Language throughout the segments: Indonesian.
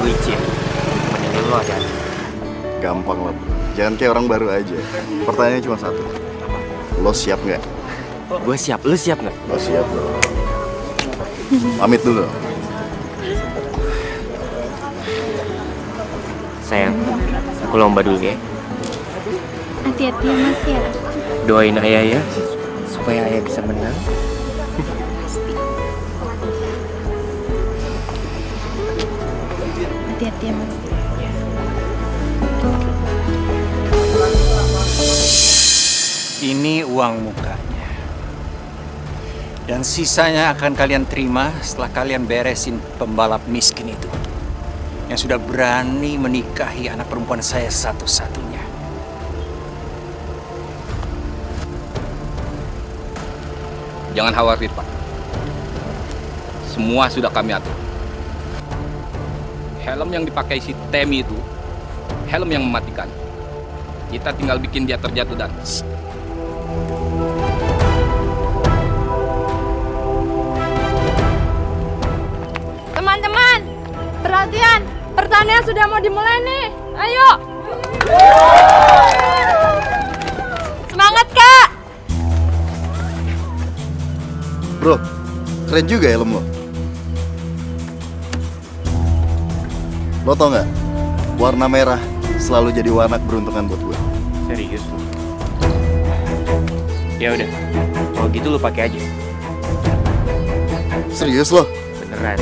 licin. Mending lo hati-hati. Gampang lah, bro. Jangan kayak orang baru aja. Pertanyaannya cuma satu. Lo siap nggak? Gue siap, lu siap nggak? Lo siap, bro. Pamit dulu. Sayang, aku lomba dulu ya. Hati-hati ya Mas ya. Doain ayah ya, supaya ayah bisa menang. Hati-hati ya Mas. Ini uang mukanya. Dan sisanya akan kalian terima setelah kalian beresin pembalap miskin itu. Yang sudah berani menikahi anak perempuan saya satu-satunya. Jangan khawatir, Pak. Semua sudah kami atur. Helm yang dipakai si Temi itu, helm yang mematikan. Kita tinggal bikin dia terjatuh dan... Teman-teman, perhatian, pertandingan sudah mau dimulai nih. Ayo. Semangat Kak. Bro, keren juga helm lo. Lo tau nggak? Warna merah selalu jadi warna keberuntungan buat gue. Serius lu? Ya udah, kalau gitu lu pakai aja. Serius lo? Beneran,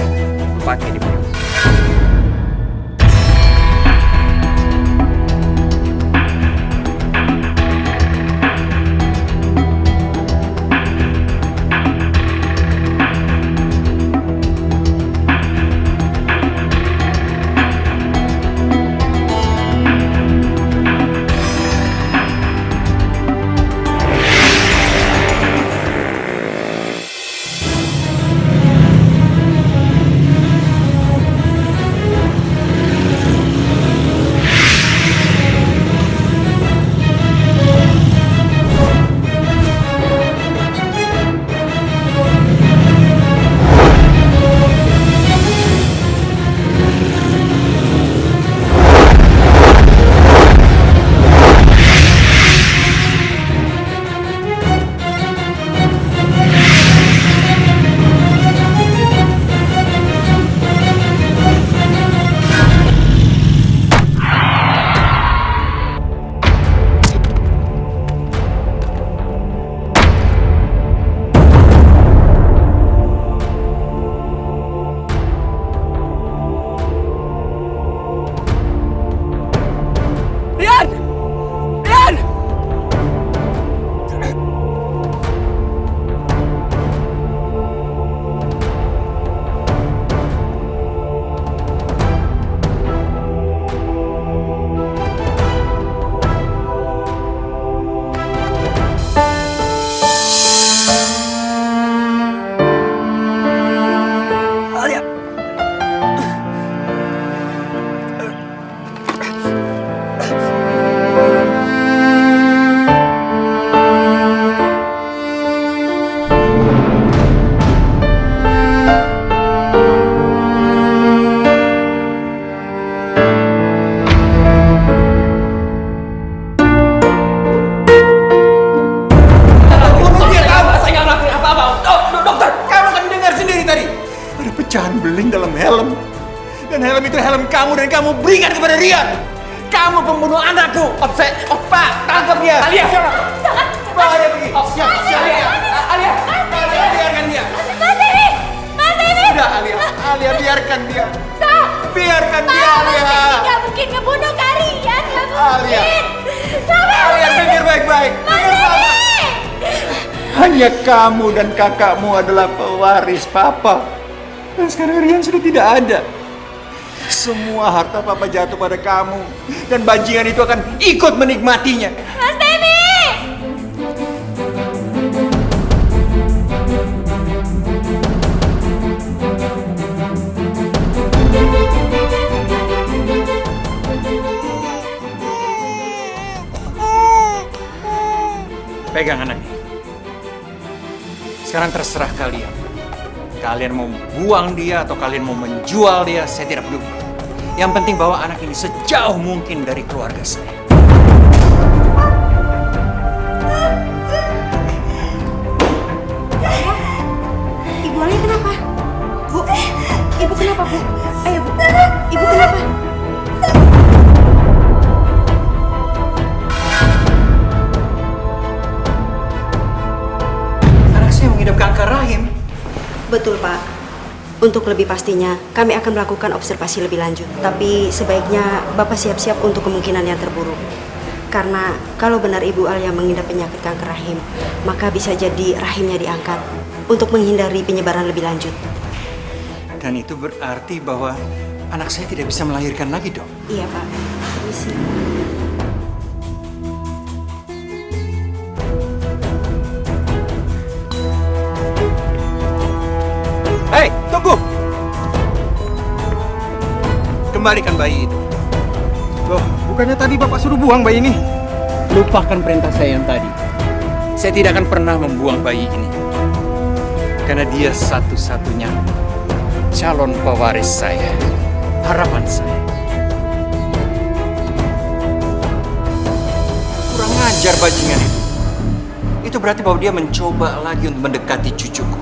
lu pakai di mana? pecahan beling dalam helm. Dan helm itu helm kamu dan kamu berikan kepada Rian. Kamu pembunuh anakku. Pak, tangkap dia. Alia. Bawa dia pergi. Siap. Alia. Biarkan dia. Mas ini. Sudah, Alia, biarkan dia. Stop. Biarkan dia, Alia. Mas ini gak mungkin ngebunuh Karian. Gak Alia. mungkin. Sampai Alia, pikir baik-baik. Pikir baik-baik. Hanya kamu dan kakakmu adalah pewaris Papa. Dan sekarang Rian sudah tidak ada. Semua harta Papa jatuh pada kamu. Dan bajingan itu akan ikut menikmatinya. Mas Temi! Pegang anaknya. Sekarang terserah kalian. Kalian mau buang dia atau kalian mau menjual dia, saya tidak peduli. Yang penting bawa anak ini sejauh mungkin dari keluarga saya. Ibu Alia kenapa? Bu, ibu kenapa, Bu? Ayo, Bu. Ibu kenapa? Anak saya mengidap kanker rahim. Betul, Pak. Untuk lebih pastinya, kami akan melakukan observasi lebih lanjut. Tapi sebaiknya Bapak siap-siap untuk kemungkinan yang terburuk. Karena kalau benar Ibu Alia mengidap penyakit kanker rahim, maka bisa jadi rahimnya diangkat untuk menghindari penyebaran lebih lanjut. Dan itu berarti bahwa anak saya tidak bisa melahirkan lagi, Dok. Iya, Pak. Permisi. Hei, tunggu! Kembalikan bayi itu. Loh, bukannya tadi Bapak suruh buang bayi ini? Lupakan perintah saya yang tadi. Saya tidak akan pernah membuang bayi ini. Karena dia satu-satunya calon pewaris saya. Harapan saya. Kurang ajar bajingan itu. Itu berarti bahwa dia mencoba lagi untuk mendekati cucuku.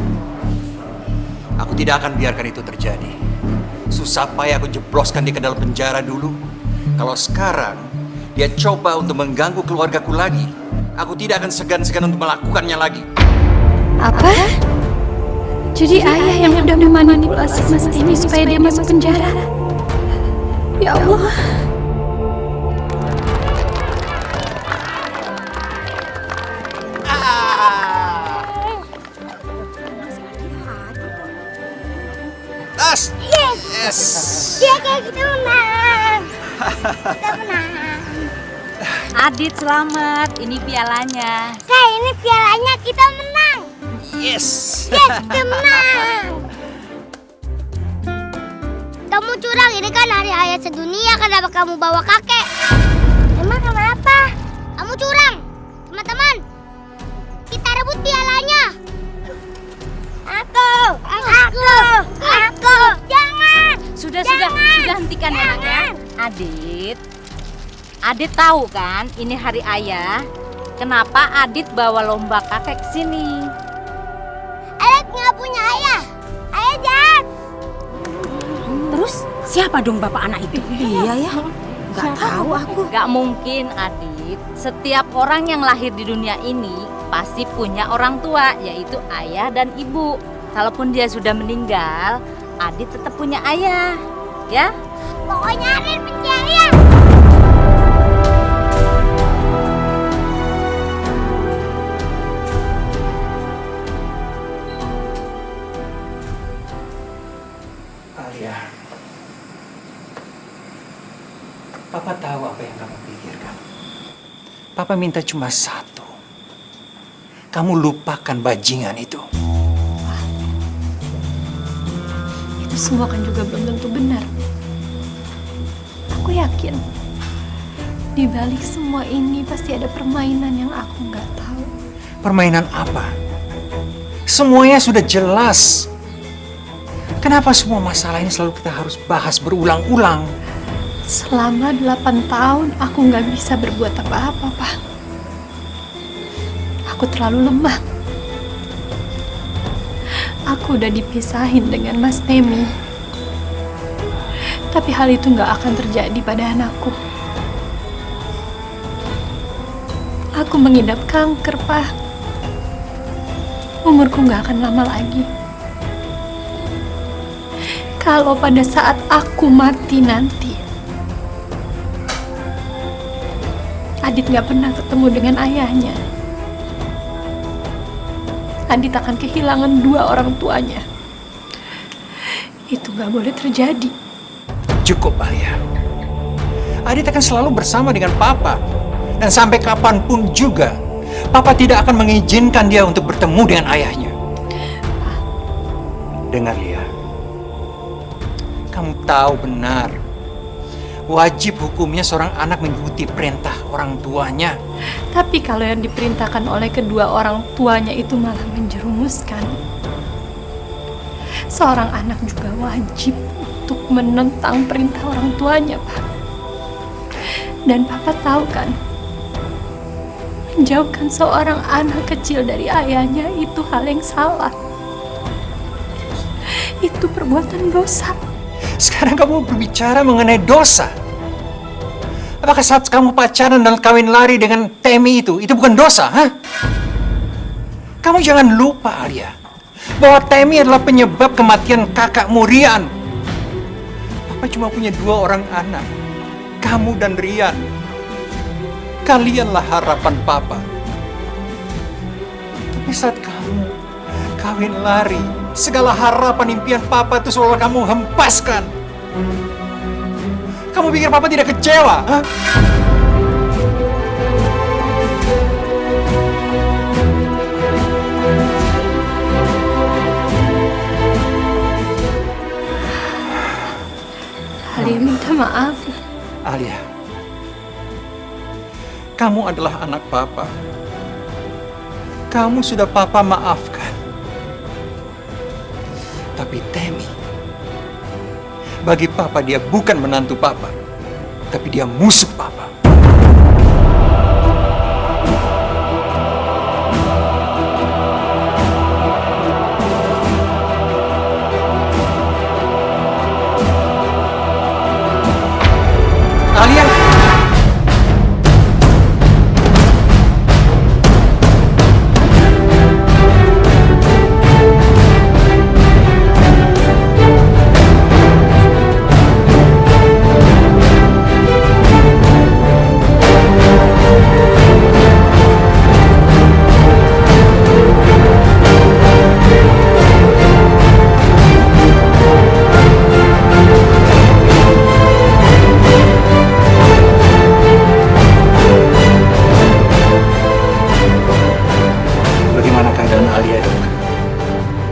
Aku tidak akan biarkan itu terjadi. Susah payah aku jebloskan dia ke dalam penjara dulu. Kalau sekarang dia coba untuk mengganggu keluargaku lagi, aku tidak akan segan-segan untuk melakukannya lagi. Apa? Jadi ayah yang udah memanipulasi Mas Timi supaya dia masuk penjara? Ya Allah. Tas! Yes. Dia kayak gitu menang. Kita menang. Adit selamat, ini pialanya. Ini pialanya kita menang. Yes! Yes, kita menang. Kamu curang, ini kan hari ayah sedunia. Kenapa kamu bawa kakek? Emang kenapa? Kamu curang. Teman-teman, kita rebut pialanya. Aku. Jangan. Sudah, hentikan ya, Nak, ya. Adit tahu kan ini hari ayah. Kenapa Adit bawa lomba kakek ke sini? Adit nggak punya ayah. Ayah jahat. Terus siapa dong bapak anak itu? Iya ya, nggak tahu aku. Gak mungkin, Adit. Setiap orang yang lahir di dunia ini pasti punya orang tua, yaitu ayah dan ibu. Kalaupun dia sudah meninggal, Adit tetap punya ayah, ya? Pokoknya Adit percaya. Alia, Papa tahu apa yang kamu pikirkan. Papa minta cuma satu. Kamu lupakan bajingan itu. Itu semua kan juga belum tentu benar. Aku yakin di balik semua ini pasti ada permainan yang aku nggak tahu. Permainan apa? Semuanya sudah jelas. Kenapa semua masalah ini selalu kita harus bahas berulang-ulang? Selama 8 tahun aku nggak bisa berbuat apa-apa, Pak. Aku terlalu lemah. Aku udah dipisahin dengan Mas Temi. Tapi hal itu nggak akan terjadi pada anakku. Aku mengidap kanker, Pak. Umurku nggak akan lama lagi. Kalau pada saat aku mati nanti, Adit nggak pernah ketemu dengan ayahnya. Adit akan kehilangan 2 orang tuanya. Itu nggak boleh terjadi. Cukup, Alia. Adit akan selalu bersama dengan Papa. Dan sampai kapanpun juga, Papa tidak akan mengizinkan dia untuk bertemu dengan ayahnya. Dengar, Lia. Kamu tahu benar, wajib hukumnya seorang anak mengikuti perintah orang tuanya. Tapi kalau yang diperintahkan oleh kedua orang tuanya itu malah menjerumuskan, seorang anak juga wajib untuk menentang perintah orang tuanya, Pak. Dan Papa tahu kan, menjauhkan seorang anak kecil dari ayahnya itu hal yang salah. Itu perbuatan dosa. Sekarang kamu berbicara mengenai dosa. Apakah saat kamu pacaran dan kawin lari dengan Temi itu bukan dosa, ha? Kamu jangan lupa, Alia, bahwa Temi adalah penyebab kematian kakakmu Rian. Papa cuma punya 2 orang anak, kamu dan Rian. Kalianlah harapan Papa. Tapi saat kamu kawin lari, segala harapan impian Papa itu seolah kamu hempaskan. Kamu pikir Papa tidak kecewa? Hah? Alia minta maaf. Alia, kamu adalah anak Papa. Kamu sudah Papa maafkan. Tapi Temi, bagi Papa dia bukan menantu Papa, tapi dia musuh Papa. Alia, bagaimana keadaan Alia, Dok?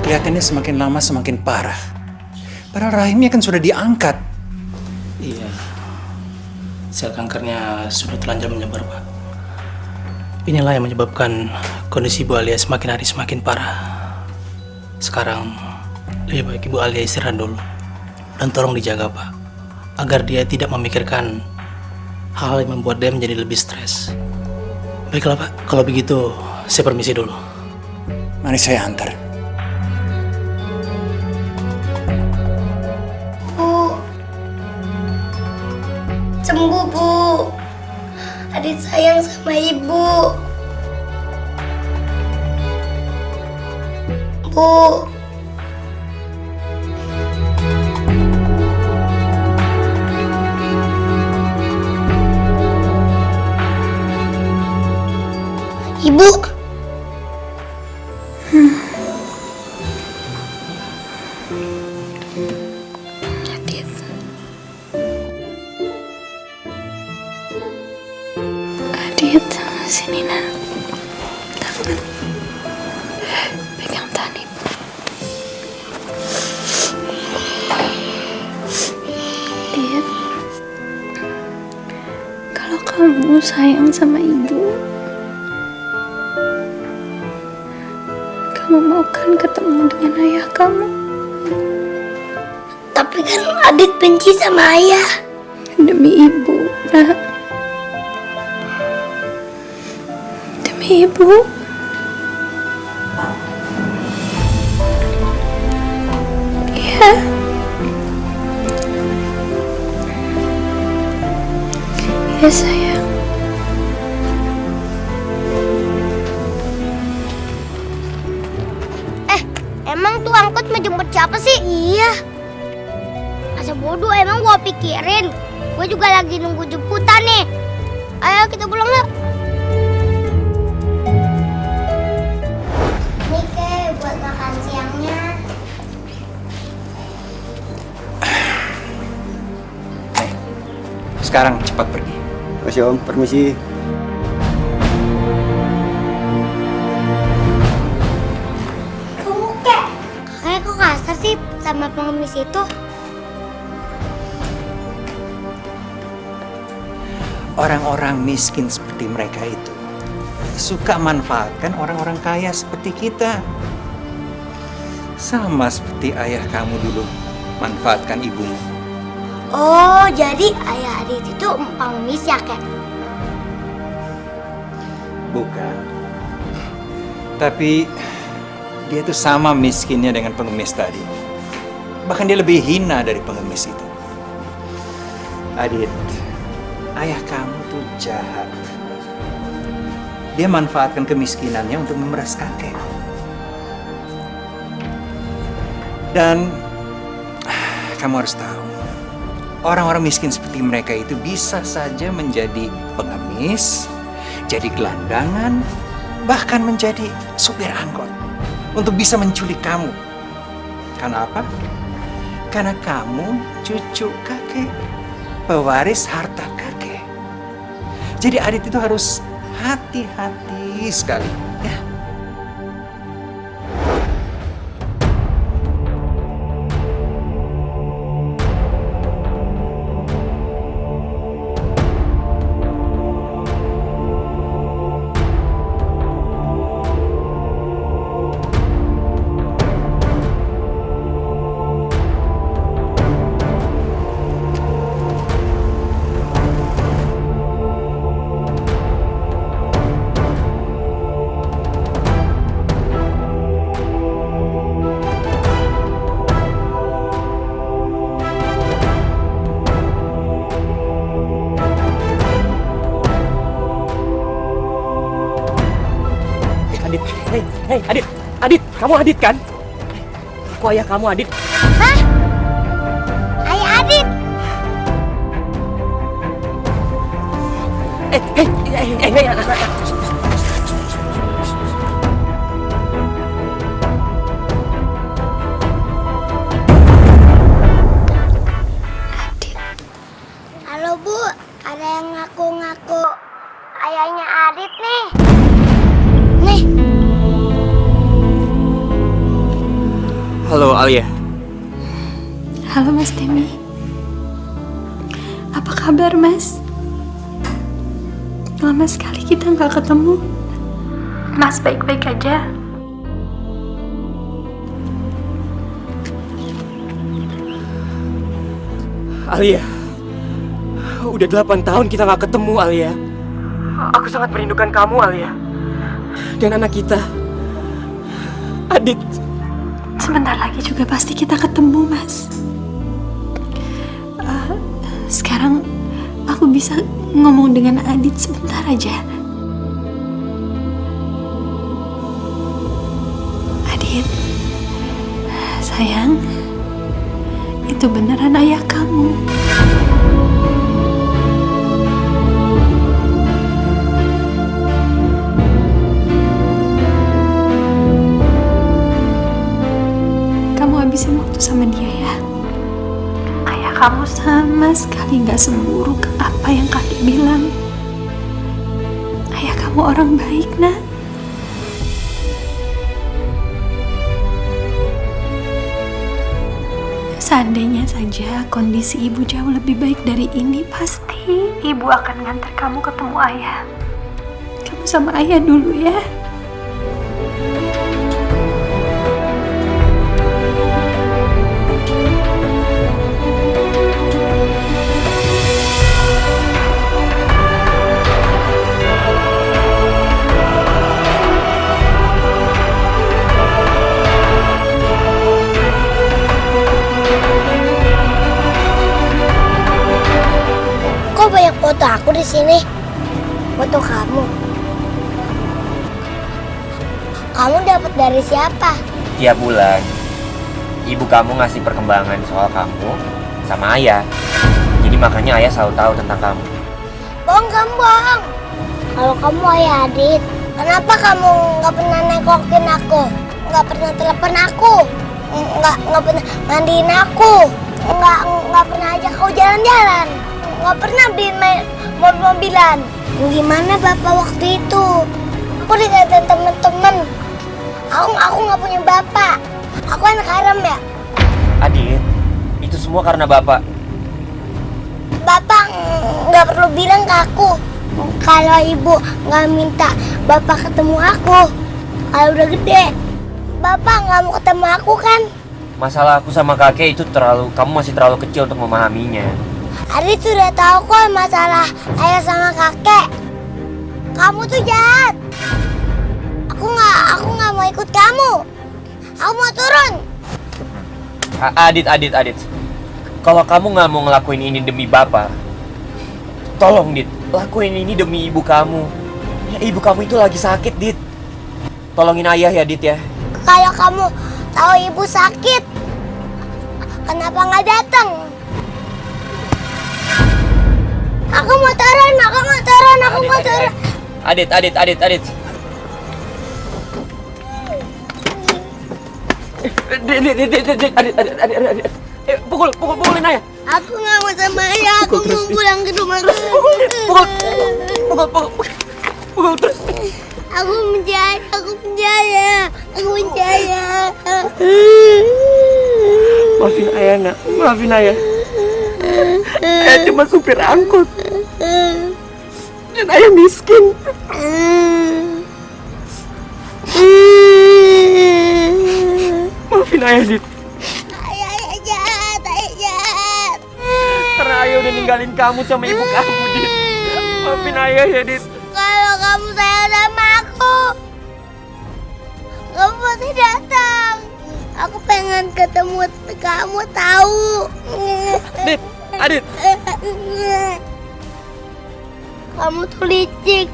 Kelihatannya semakin lama semakin parah. Padahal rahimnya kan sudah diangkat. Iya, sel kankernya sudah terlanjur menyebar, Pak. Inilah yang menyebabkan kondisi Ibu Alia semakin hari semakin parah. Sekarang lebih baik Ibu Alia istirahat dulu. Dan tolong dijaga, Pak, agar dia tidak memikirkan hal yang membuat dia menjadi lebih stres. Baiklah, Pak, kalau begitu saya permisi dulu. Mari saya antar. Bu, sembuh Bu. Adit sayang sama Ibu. Bu. Ibu. Adit. Adit, sini nak. Tangan. Pegang tangan Ibu. Adit. Kalau kamu sayang sama Ibu, kamu mau kan ketemu dengan ayah kamu? Tapi kan Adit benci sama ayah. Demi Ibu, nak. Demi Ibu. Ya. Ya sayang. Emang tuh angkot mau jemput siapa sih? Iya. Masa bodoh emang gua pikirin. Gua juga lagi nunggu jemputan nih. Ayo kita pulang yuk. Nih Ke, buat makan siangnya. Sekarang cepat pergi. Makasih Om, permisi. Kakek kok kasar sih sama pengemis itu? Orang-orang miskin seperti mereka itu suka manfaatkan orang-orang kaya seperti kita. Sama seperti ayah kamu dulu manfaatkan ibumu. Oh, jadi ayah Adit itu pengemis ya, Kek? Bukan. Tapi dia itu sama miskinnya dengan pengemis tadi. Bahkan dia lebih hina dari pengemis itu. Adit, ayah kamu tuh jahat. Dia manfaatkan kemiskinannya untuk memeras kakek. Dan kamu harus tahu, orang-orang miskin seperti mereka itu bisa saja menjadi pengemis, jadi gelandangan, bahkan menjadi supir angkot untuk bisa menculik kamu. Karena apa? Karena kamu cucu kakek, pewaris harta kakek. Jadi Adit itu harus hati-hati sekali, ya. Hei, Adit, kamu Adit kan? Kok ayah kamu Adit? Hah? Ayah Adit? Anak. Halo Bu, ada yang ngaku-ngaku ayahnya Adit nih. Nih. Halo Alia. Halo Mas Temi. Apa kabar Mas? Lama sekali kita nggak ketemu. Mas baik-baik aja? Alia, udah 8 tahun kita nggak ketemu Alia. Aku sangat merindukan kamu Alia. Dan anak kita, Adit. Sebentar lagi juga pasti kita ketemu, Mas. Sekarang aku bisa ngomong dengan Adit sebentar aja. Adit, sayang, itu beneran ayah kamu. Habisin waktu sama dia ya. Ayah kamu sama sekali gak seburuk apa yang kakek bilang. Ayah kamu orang baik, nak. Seandainya saja kondisi ibu jauh lebih baik dari ini, pasti ibu akan ngantar kamu ketemu ayah. Kamu sama ayah dulu ya. Banyak foto aku di sini. Foto kamu. Kamu dapat dari siapa? Tiap bulan, ibu kamu ngasih perkembangan soal kamu sama ayah. Jadi makanya ayah selalu tahu tentang kamu. Bohong kamu, bohong. Kalau kamu ayah Adit, kenapa kamu nggak pernah nengokin aku? Nggak pernah telepon aku? Nggak pernah mandiin aku? Nggak pernah ajak aku jalan-jalan? Nggak pernah beliin mobil-mobilan. Gimana bapak waktu itu? Aku dikatain temen-temen. Aku nggak punya bapak. Aku anak haram ya. Adit, itu semua karena bapak. Bapak nggak perlu bilang ke aku. Kalau ibu nggak minta bapak ketemu aku, kalau udah gede, bapak nggak mau ketemu aku kan? Masalah aku sama kakek itu kamu masih terlalu kecil untuk memahaminya. Adit sudah tahu kok masalah ayah sama kakek. Kamu tuh jahat. Aku nggak mau ikut kamu. Aku mau turun. Adit. Kalau kamu nggak mau ngelakuin ini demi Bapak, tolong Dit, lakuin ini demi ibu kamu. Ya, ibu kamu itu lagi sakit, Dit. Tolongin ayah ya, Dit ya. Kalau kamu tahu ibu sakit, kenapa nggak datang? Aku mau turun. Adit. Adit. Pukulin ayah. Aku nggak mau sama ayah. Aku mau pulang ke rumah. Pukul terus. Aku percaya. Maafin ayah nak, maafin ayah. Ayah cuma supir angkot. Dan ayah miskin. Maafin ayah, Dit. Ayah jahat. Karena ayah udah ninggalin kamu sama ibu kamu, Dit. Maafin ayah ya, Dit. Kalau kamu sayang sama aku, kamu pasti datang. Aku pengen ketemu kamu, tahu. Dit, Adit. Kamu tuh licik.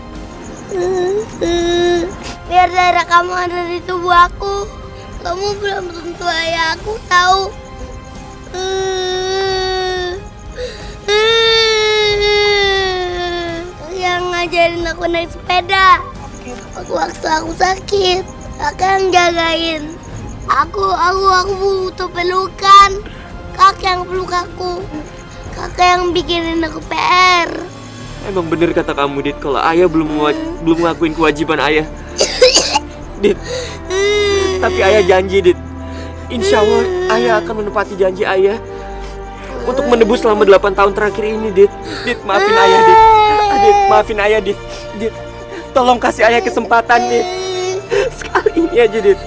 Biar darah kamu ada di tubuh aku. Kamu belum tentu ayah aku, tahu. Yang ngajarin aku naik sepeda. Waktu aku sakit, kakak yang jagain. Aku butuh pelukan. Kakak yang peluk aku. Kakak yang bikinin aku PR. Emang bener kata kamu, Dit, kalau ayah belum ngelakuin kewajiban ayah. Dit. Tapi ayah janji, Dit. Insya Allah ayah akan menepati janji ayah untuk menebus selama 8 tahun terakhir ini, Dit. Dit, maafin ayah, Dit. Adit, maafin ayah, Dit. Dit, tolong kasih ayah kesempatan, Dit. Sekali ini aja, Dit.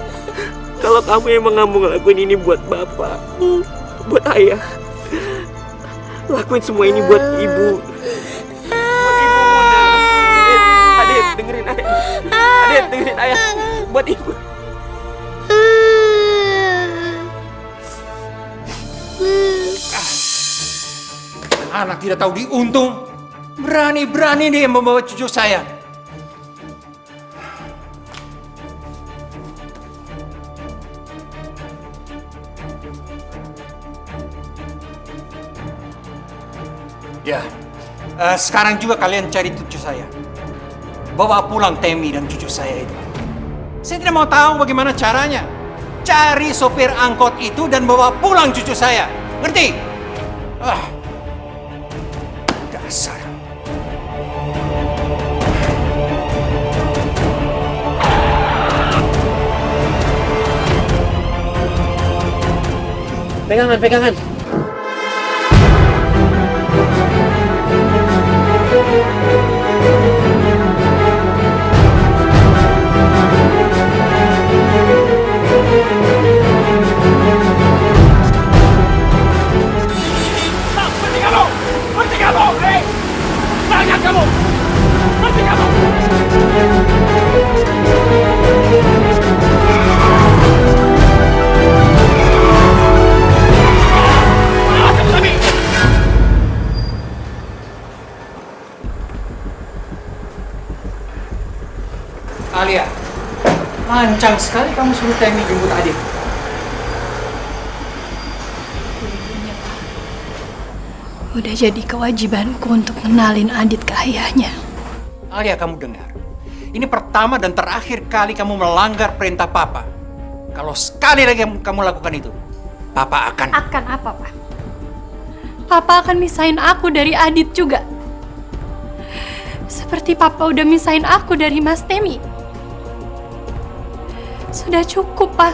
Kalau kamu emang nggak mau ngelakuin ini buat Bapak, buat ayah, lakuin semua ini buat ibu. Buat ibu Muna. Adit, dengerin ayah. Adit, dengerin ayah. Buat ibu. Anak tidak tahu diuntung. Berani-berani dia membawa cucu saya. Ya, sekarang juga kalian cari cucu saya. Bawa pulang Temi dan cucu saya itu. Saya tidak mau tahu bagaimana caranya. Cari sopir angkot itu dan bawa pulang cucu saya. Ngerti? Dasar. Pegangan. Alia, lancang sekali kamu suruh Temi jemput Adit. Udah jadi kewajibanku untuk kenalin Adit ke ayahnya. Alia, kamu dengar. Ini pertama dan terakhir kali kamu melanggar perintah Papa. Kalau sekali lagi kamu lakukan itu, Papa akan... Akan apa, Pak? Papa akan misahin aku dari Adit juga. Seperti Papa udah misahin aku dari Mas Temi. Sudah cukup, Pak.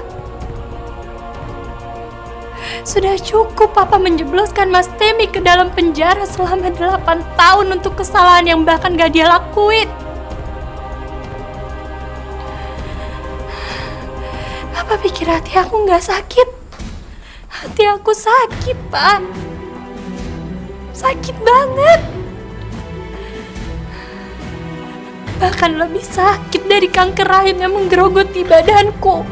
Sudah cukup Papa menjebloskan Mas Temi ke dalam penjara selama 8 tahun untuk kesalahan yang bahkan gak dia lakuin. Papa pikir hati aku gak sakit? Hati aku sakit, Pak. Sakit banget. Bahkan lebih sakit dari kanker rahim yang menggerogoti badanku.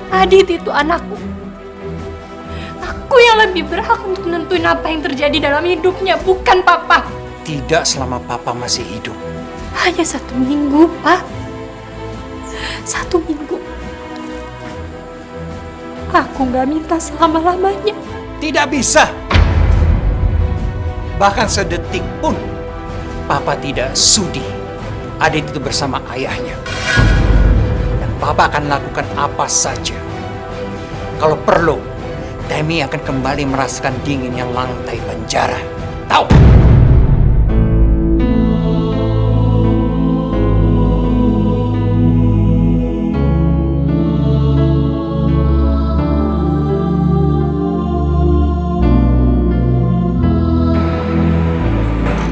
Adit itu anakku. Aku yang lebih berhak untuk nentuin apa yang terjadi dalam hidupnya, bukan Papa. Tidak selama Papa masih hidup. Hanya 1 minggu, Pak. 1 minggu. Aku gak minta selama-lamanya. Tidak bisa. Bahkan sedetik pun Papa tidak sudi Adit itu bersama ayahnya. Dan Papa akan lakukan apa saja. Kalau perlu, Temi akan kembali merasakan dinginnya lantai penjara. Tahu?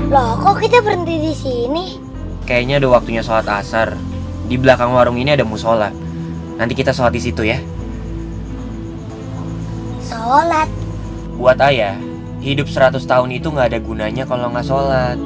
Loh, kok kita berhenti di sini? Kayaknya udah waktunya sholat asar. Di belakang warung ini ada musola. Nanti kita sholat di situ ya. Sholat. Buat ayah, hidup 100 tahun itu nggak ada gunanya kalau nggak sholat.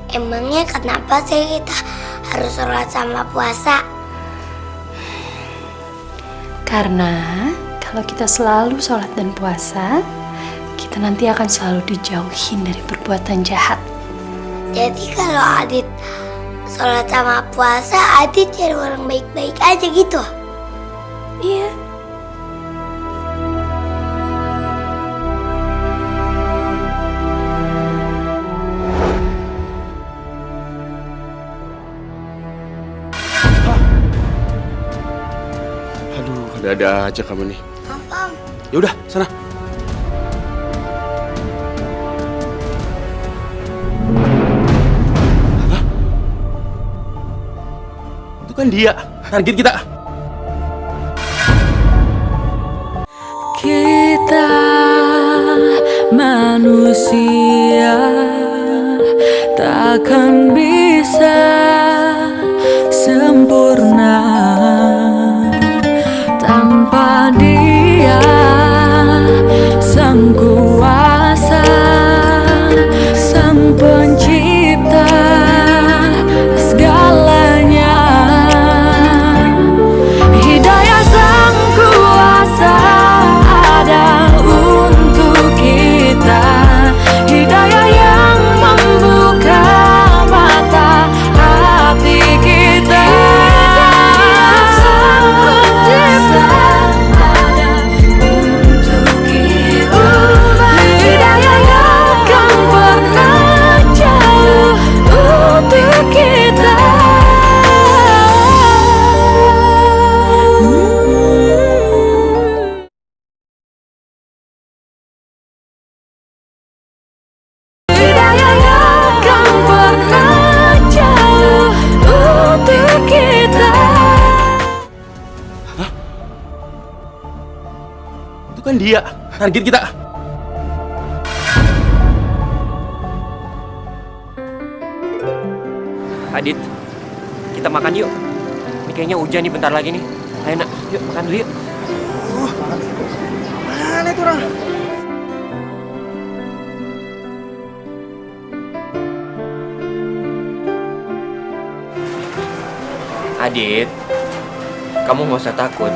Emangnya kenapa sih kita harus sholat sama puasa? Karena kalau kita selalu sholat dan puasa, kita nanti akan selalu dijauhin dari perbuatan jahat. Jadi kalau Adit sholat sama puasa, Adit jadi orang baik-baik aja gitu? Iya. Ada aja kamu nih. Maaf, Om. Ya udah, sana. Hah? Itu kan dia, target kita. Kita manusia takkan bisa sempurna tanpa Dia, Sang Kuasa, Sang Pencipta segalanya. Hidayah Sang Kuasa ada untuk kita, hidayah yang membuka mata hati kita. Sang Pencipta ada untuk kita, hidayah yang akan pernah jauh untuk kita. Hidayah yang akan pernah jauh untuk kita. Itu kan dia, target kita. Adit, kita makan yuk. Ini kayaknya hujan nih bentar lagi nih. Ayo nak, yuk makan dulu yuk. Mana itu orang? Adit, kamu nggak usah takut.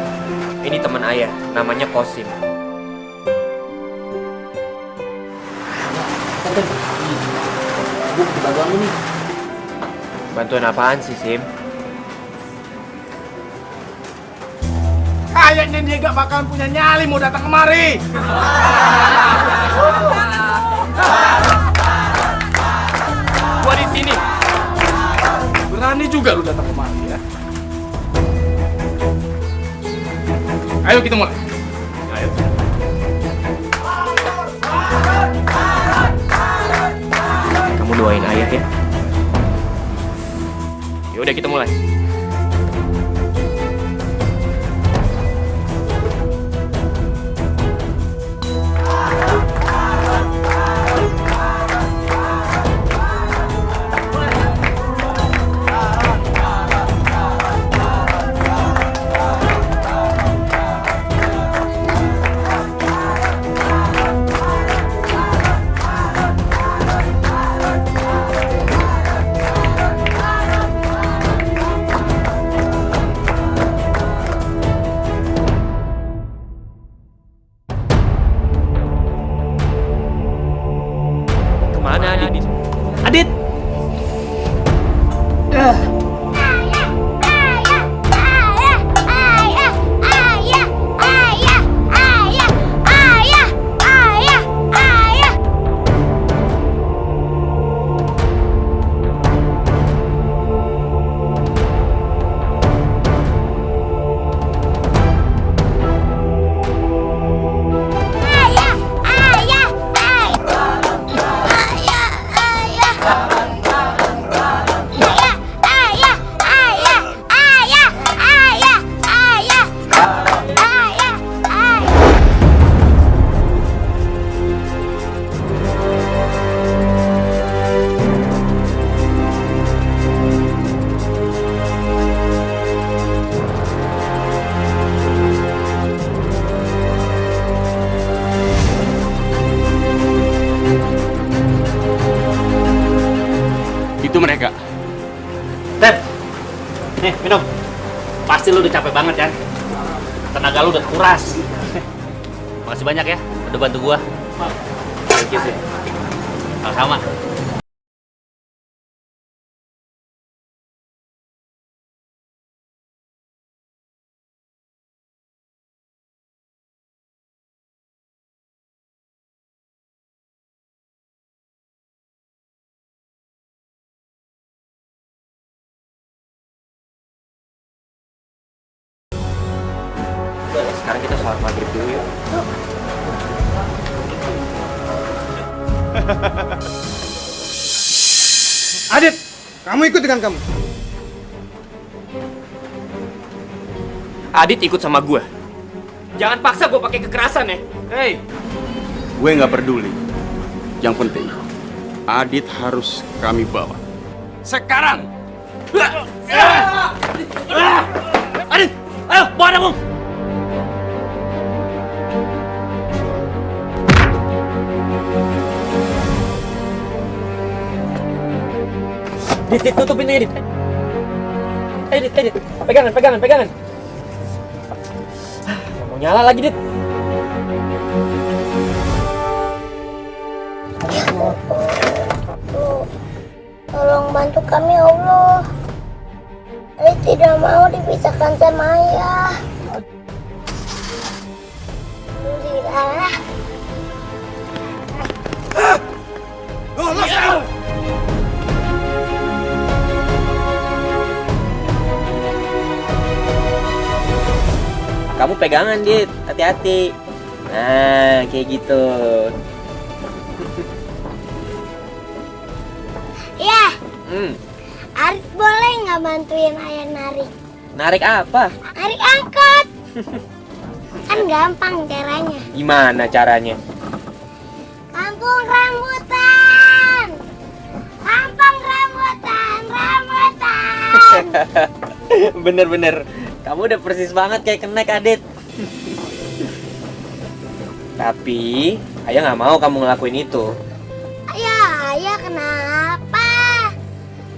Ini teman ayah, namanya Kosim. Gue butuh bantuan lu nih. Bantuan apaan sih, Sim? Kayaknya dia gak bakalan punya nyali mau datang kemari. Gua di sini. Berani juga lu datang kemari ya. Ayo kita mulai. Ayo. Kamu doain ayah ya. Yaudah kita mulai. Kemana Adit? Adit! Itu mereka. Ter, nih minum. Pasti lu udah capek banget kan? Tenaga lu udah kuras. Makasih banyak ya, udah bantu gua. Oke sih. Sama-sama. Sekarang kita sholat maghrib dulu yuk. Adit, kamu ikut dengan kamu. Adit ikut sama gua. Jangan paksa gua pakai kekerasan ya. Hey, gue nggak peduli. Yang penting, Adit harus kami bawa. Sekarang! Adit, ayo bawa kamu. Dit, tutupin aja, Dit. Dit. Pegangan. Nggak mau nyala lagi, Dit. Tolong bantu kami, ya Allah. Saya tidak mau dipisahkan sama ayah. Alhamdulillah. Kamu pegangan, Dit. Hati-hati. Nah, kayak gitu. Ya, Arik boleh nggak bantuin ayah narik? Narik apa? Narik angkot. Kan gampang caranya. Gimana caranya? Kampung rambutan. Kampung rambutan. Bener. Kamu udah persis banget kayak kenek, Adit. Tapi, ayah nggak mau kamu ngelakuin itu. Ayah kenapa?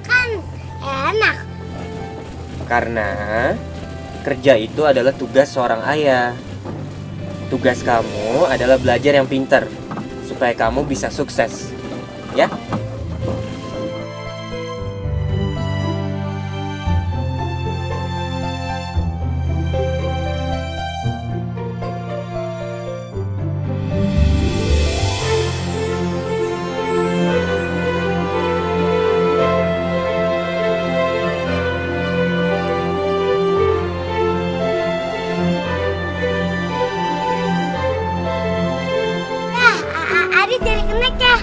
Kan enak. Karena kerja itu adalah tugas seorang ayah. Tugas kamu adalah belajar yang pintar supaya kamu bisa sukses. ya. Adit jadi kenek ya.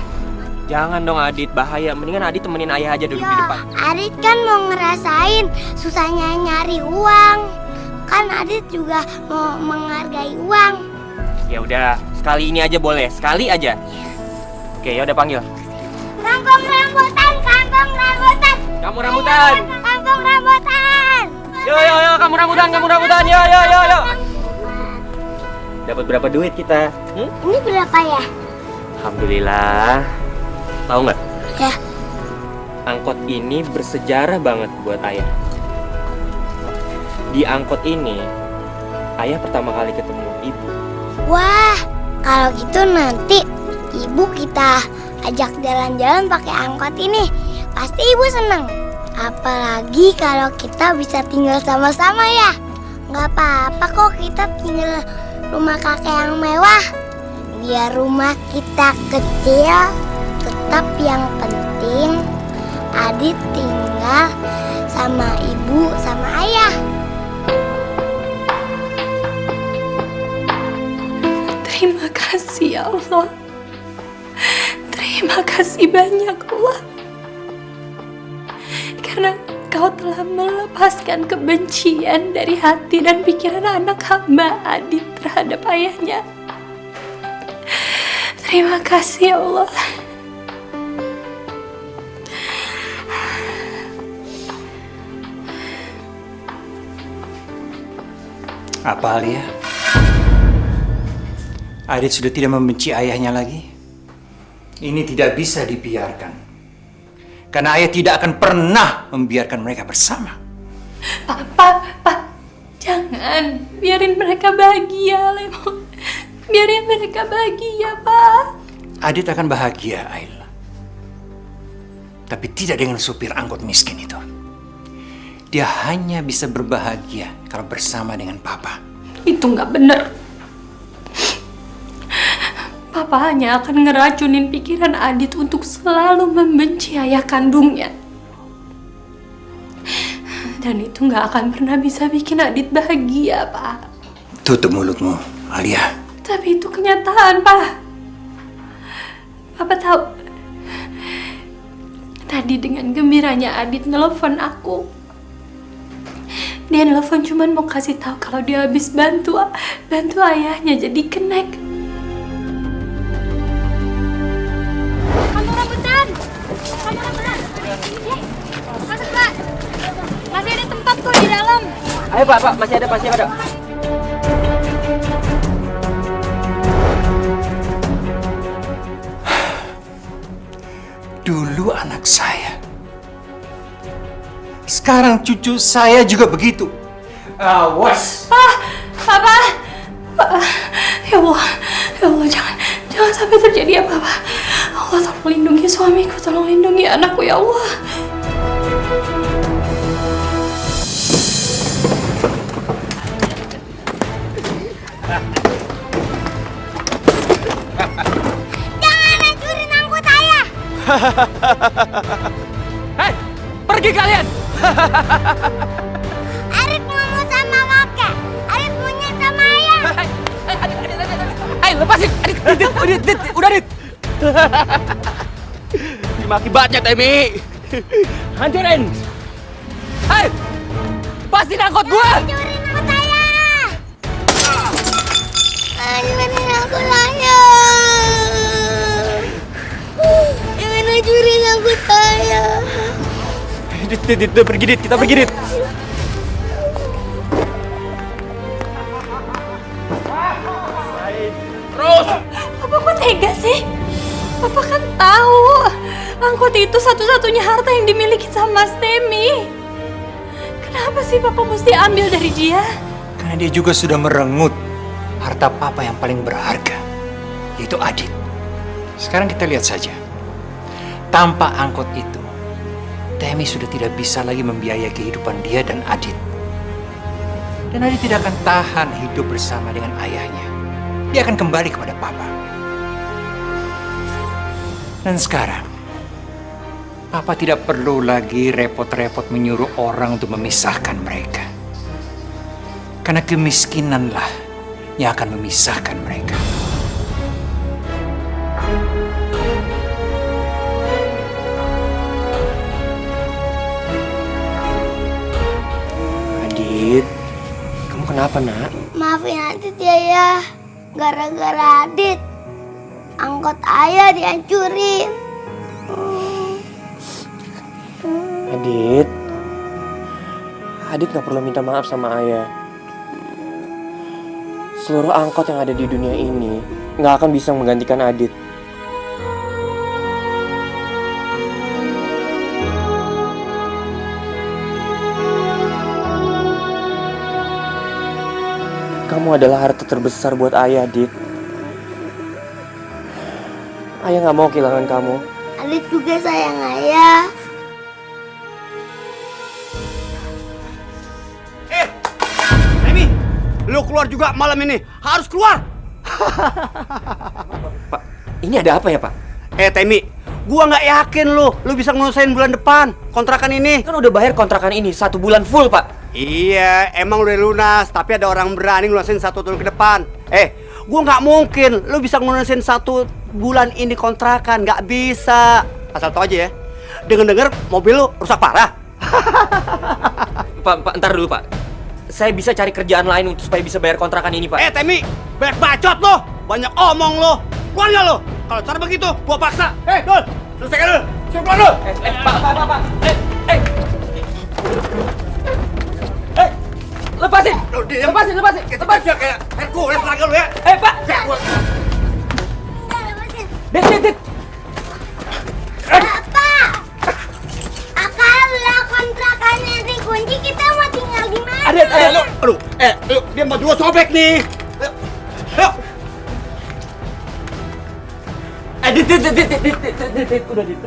Jangan dong Adit, bahaya. Mendingan Adit temenin ayah aja duduk di depan. Adit kan mau ngerasain susahnya nyari uang. Kan Adit juga mau menghargai uang. Ya udah, sekali ini aja boleh, sekali aja. Oke, ya udah panggil. Kampung rambutan, kampung rambutan. Kamu rambutan. Kampung rambutan. Yo, kamu rambutan, yo. Dapat berapa duit kita? Ini berapa ya? Alhamdulillah. Tahu nggak? Ya. Angkot ini bersejarah banget buat ayah. Di angkot ini, ayah pertama kali ketemu ibu. Wah, kalau gitu nanti ibu kita ajak jalan-jalan pakai angkot ini. Pasti ibu seneng. Apalagi kalau kita bisa tinggal sama-sama ya. Nggak apa-apa kok kita tinggal rumah kakek yang mewah. Biar rumah kita kecil, tetap yang penting Adit tinggal sama ibu sama ayah. Terima kasih ya Allah. Terima kasih banyak Allah. Karena Kau telah melepaskan kebencian dari hati dan pikiran anak hamba Adit terhadap ayahnya. Terima kasih ya Allah. Apa Alia? Adit sudah tidak membenci ayahnya lagi? Ini tidak bisa dibiarkan. Karena ayah tidak akan pernah membiarkan mereka bersama. Pak, jangan. Biarin mereka bahagia, Lemon. Biarin mereka bahagia, Pak. Adit akan bahagia, Ayla. Tapi tidak dengan supir angkot miskin itu. Dia hanya bisa berbahagia kalau bersama dengan Papa. Itu nggak benar. Papa hanya akan ngeracunin pikiran Adit untuk selalu membenci ayah kandungnya. Dan itu nggak akan pernah bisa bikin Adit bahagia, Pak. Tutup mulutmu, Alia. Tapi itu kenyataan, Pak. Papa tahu. Tadi dengan gembiranya Adit nelfon aku. Dia nelfon cuman mau kasih tahu kalau dia habis bantu ayahnya jadi kenek. Kamu rambutan. Masuk, Pak. Masih ada tempat kok di dalam. Ayo Pak, masih ada. Dulu anak saya. Sekarang cucu saya juga begitu. Awas. Papa. Ya Allah, jangan sampai terjadi apa-apa. Allah tolong lindungi suamiku, tolong lindungi anakku ya Allah. Jangan hancurin angkot ayah. Hei, pergi kalian! Arif ngomong sama kakek. Arif maunya sama ayah. Ayo lepasin! Udah Dit! Terima akibatnya Temi! Hancurin! Hei! Lepasin angkot gua! Hancurin angkot ayah. Hancurin angkot ayah. Jangan hancurin angkot ayah. Dit, pergi Dit, kita pergi Dit. Terus. Papa kok tega sih? Papa kan tahu angkot itu satu-satunya harta yang dimiliki sama Mas Temi. Kenapa sih Papa mesti ambil dari dia? Karena dia juga sudah merenggut harta Papa yang paling berharga, yaitu Adit. Sekarang kita lihat saja. Tanpa angkot itu, Temi sudah tidak bisa lagi membiayai kehidupan dia dan Adit. Dan Adit tidak akan tahan hidup bersama dengan ayahnya. Dia akan kembali kepada papa. Dan sekarang, papa tidak perlu lagi repot-repot menyuruh orang untuk memisahkan mereka. Karena kemiskinanlah yang akan memisahkan mereka. Adit, kamu kenapa nak? Maafin Adit ya. Gara-gara Adit, angkot ayah dihancurin. Adit, Adit gak perlu minta maaf sama ayah. Seluruh angkot yang ada di dunia ini gak akan bisa menggantikan Adit. Kamu adalah harta terbesar buat ayah, Adit. Ayah gak mau kehilangan kamu. Adit juga sayang ayah. Temi, lu keluar juga malam ini. Harus keluar. Pak, ini ada apa ya, Pak? Temi, gua nggak yakin lu bisa ngurusin bulan depan kontrakan ini. Kan udah bayar kontrakan ini 1 bulan full, Pak. Iya, emang udah lunas, tapi ada orang berani ngelunasin 1 tahun ke depan. Gua nggak mungkin lu bisa ngelunasin 1 bulan ini kontrakan, nggak bisa. Asal tau aja ya, denger-denger mobil lu rusak parah. Pak, ntar dulu, Pak. Saya bisa cari kerjaan lain untuk supaya bisa bayar kontrakan ini, Pak. Temi, banyak bacot lo, banyak omong lo. Keluar nggak lo? Kalau cara begitu, gua paksa. Dul, selesaikan dulu. Suruh keluar lo. Pak. Lepasin! Lepasin! Lepasin kayak Hercules lagi lu ya. Pak! Dit! Bapak! Kalau kontrakannya dikunci, kita mau tinggal di mana? Lu, dia mau dua sobek nih. Ayo. Dit, udah. Udah, Dit.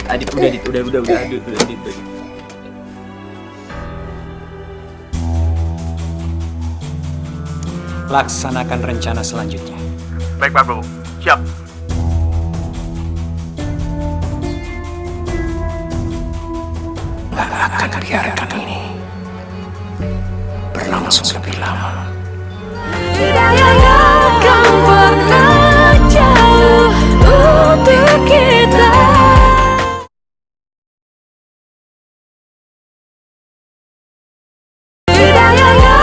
Adit, udah, Adit. Laksanakan rencana selanjutnya. Baik, Pak Bro. Siap. Gak akan biarkan ini berlangsung lebih lama. Tidak akan pernah jauh untuk kita. Tidak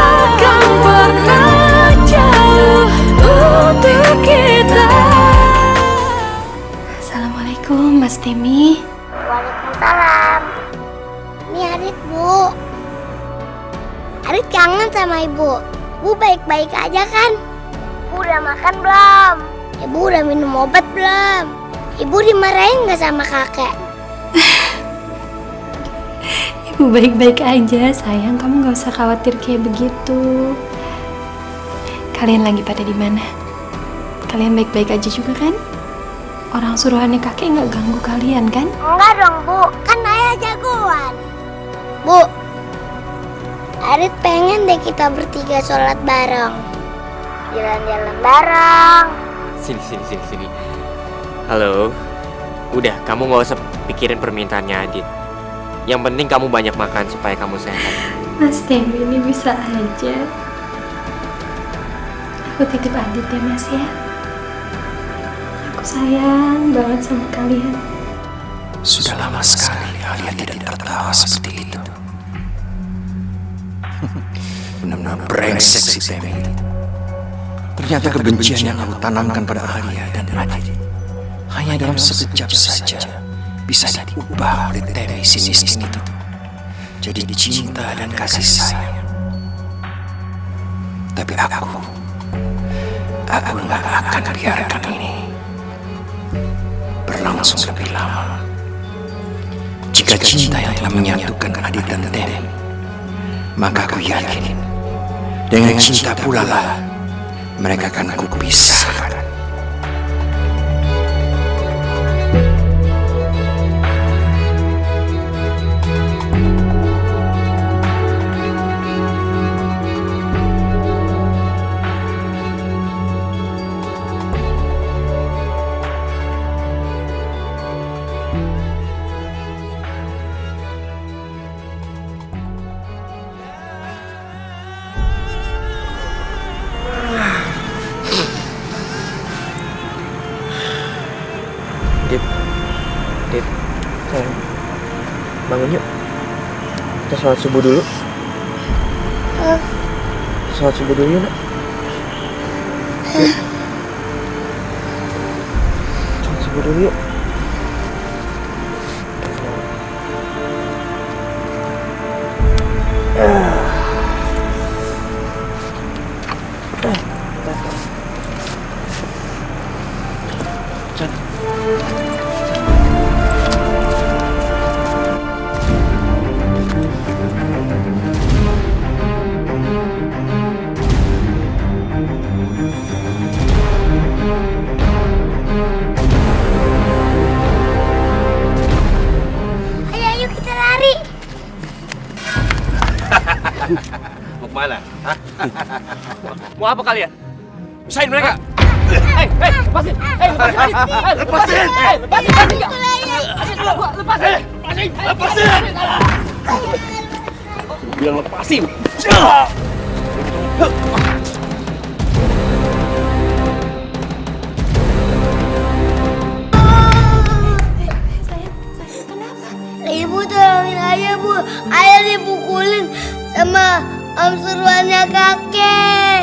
akan pernah jauh untuk kita. Assalamualaikum, Mas Temi. Waalaikumsalam. Ini Adit, Bu. Adit kangen sama Ibu. Bu baik-baik aja kan? Ibu udah makan belum? Ibu udah minum obat belum? Ibu dimarahin nggak sama kakek? Ibu baik-baik aja, sayang. Kamu nggak usah khawatir kayak begitu. Kalian lagi pada di mana? Kalian baik-baik aja juga kan? Orang suruhannya kakek nggak ganggu kalian kan? Enggak dong, Bu. Kan ayah jagoan. Bu, Adit pengen deh kita bertiga sholat bareng. Jalan-jalan bareng. Sini. Halo. Udah, kamu gak usah pikirin permintaannya Adit. Yang penting kamu banyak makan supaya kamu sehat. Mas Temi ini bisa aja. Aku titip Adit ya, Mas ya. Aku sayang banget sama kalian. Sudah lama sekali Alia tidak tertawa seperti itu. Benar-benar brengsek si Temi itu. Ternyata kebencian yang aku tanamkan pada Alia dan Adit hanya dalam sekejap saja bisa diubah oleh Temi si miskin itu jadi cinta dan kasih sayang. Tapi aku nggak akan biarkan ini berlangsung lebih lama. Jika cinta yang telah menyatukan Adit dan Temi maka aku yakin dengan cinta pula lah mereka akan kupisahkan. Dit, sayang, bangun yuk. Kita sholat subuh dulu. Sholat subuh dulu yuk, nak. Yuk. Sholat subuh dulu yuk. Ayo kita lari. Mau kemana? Hah? Mau apa kalian? Usahain mereka! Hei, lepasin! Lepasin! Lepasin! Lepasin! Bilang lepasin! Ibu tolongin ayah, Bu. Ayah dipukulin sama om suruhannya kakek.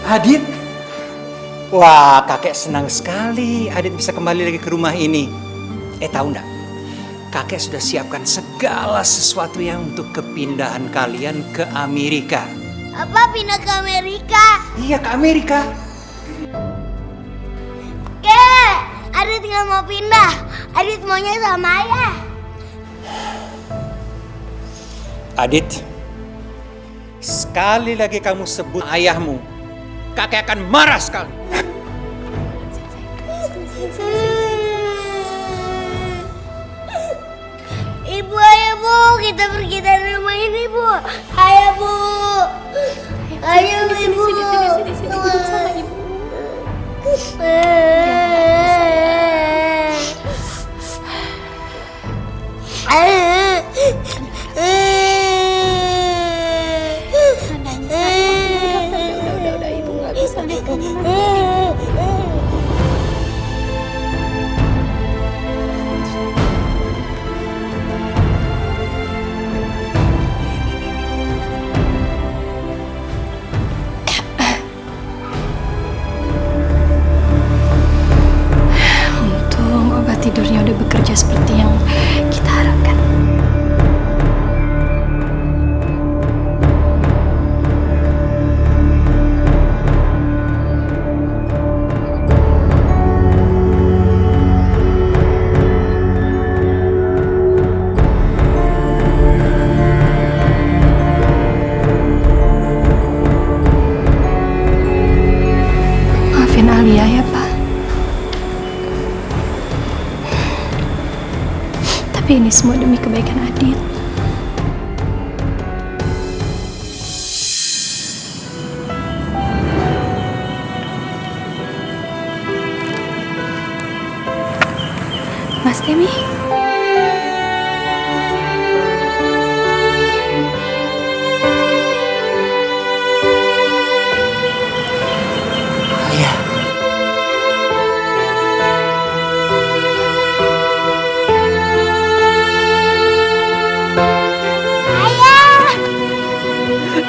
Adit? Wah, kakek senang sekali Adit bisa kembali lagi ke rumah ini. Tahu enggak? Kakek sudah siapkan segala sesuatu yang untuk kepindahan kalian ke Amerika. Apa pindah ke Amerika? Iya, ke Amerika. Adit nggak mau pindah. Adit maunya sama ayah. Adit, sekali lagi kamu sebut ayahmu, kakek akan marah sekali. Ibu, ayo Bu, kita pergi dari rumah ini Bu. Ayo Bu. Ayo Ibu. Sini, duduk sama Ibu. Udah, Ibu nggak bisa lihat kamu lagi. Tidurnya udah bekerja seperti yang kita harapkan. Maafin Alia ya, Pak. Tapi ini semua demi kebaikan Adit. Mas Temi.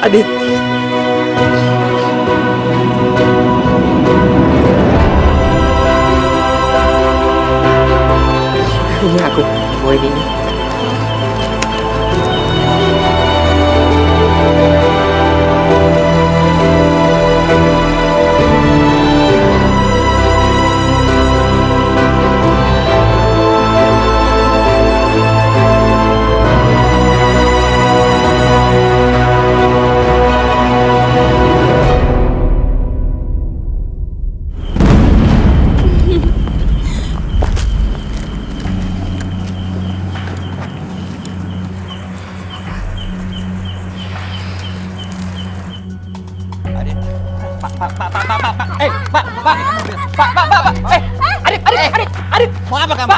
Adit. Ini aku bawain ini. Adit, mau apa kamu?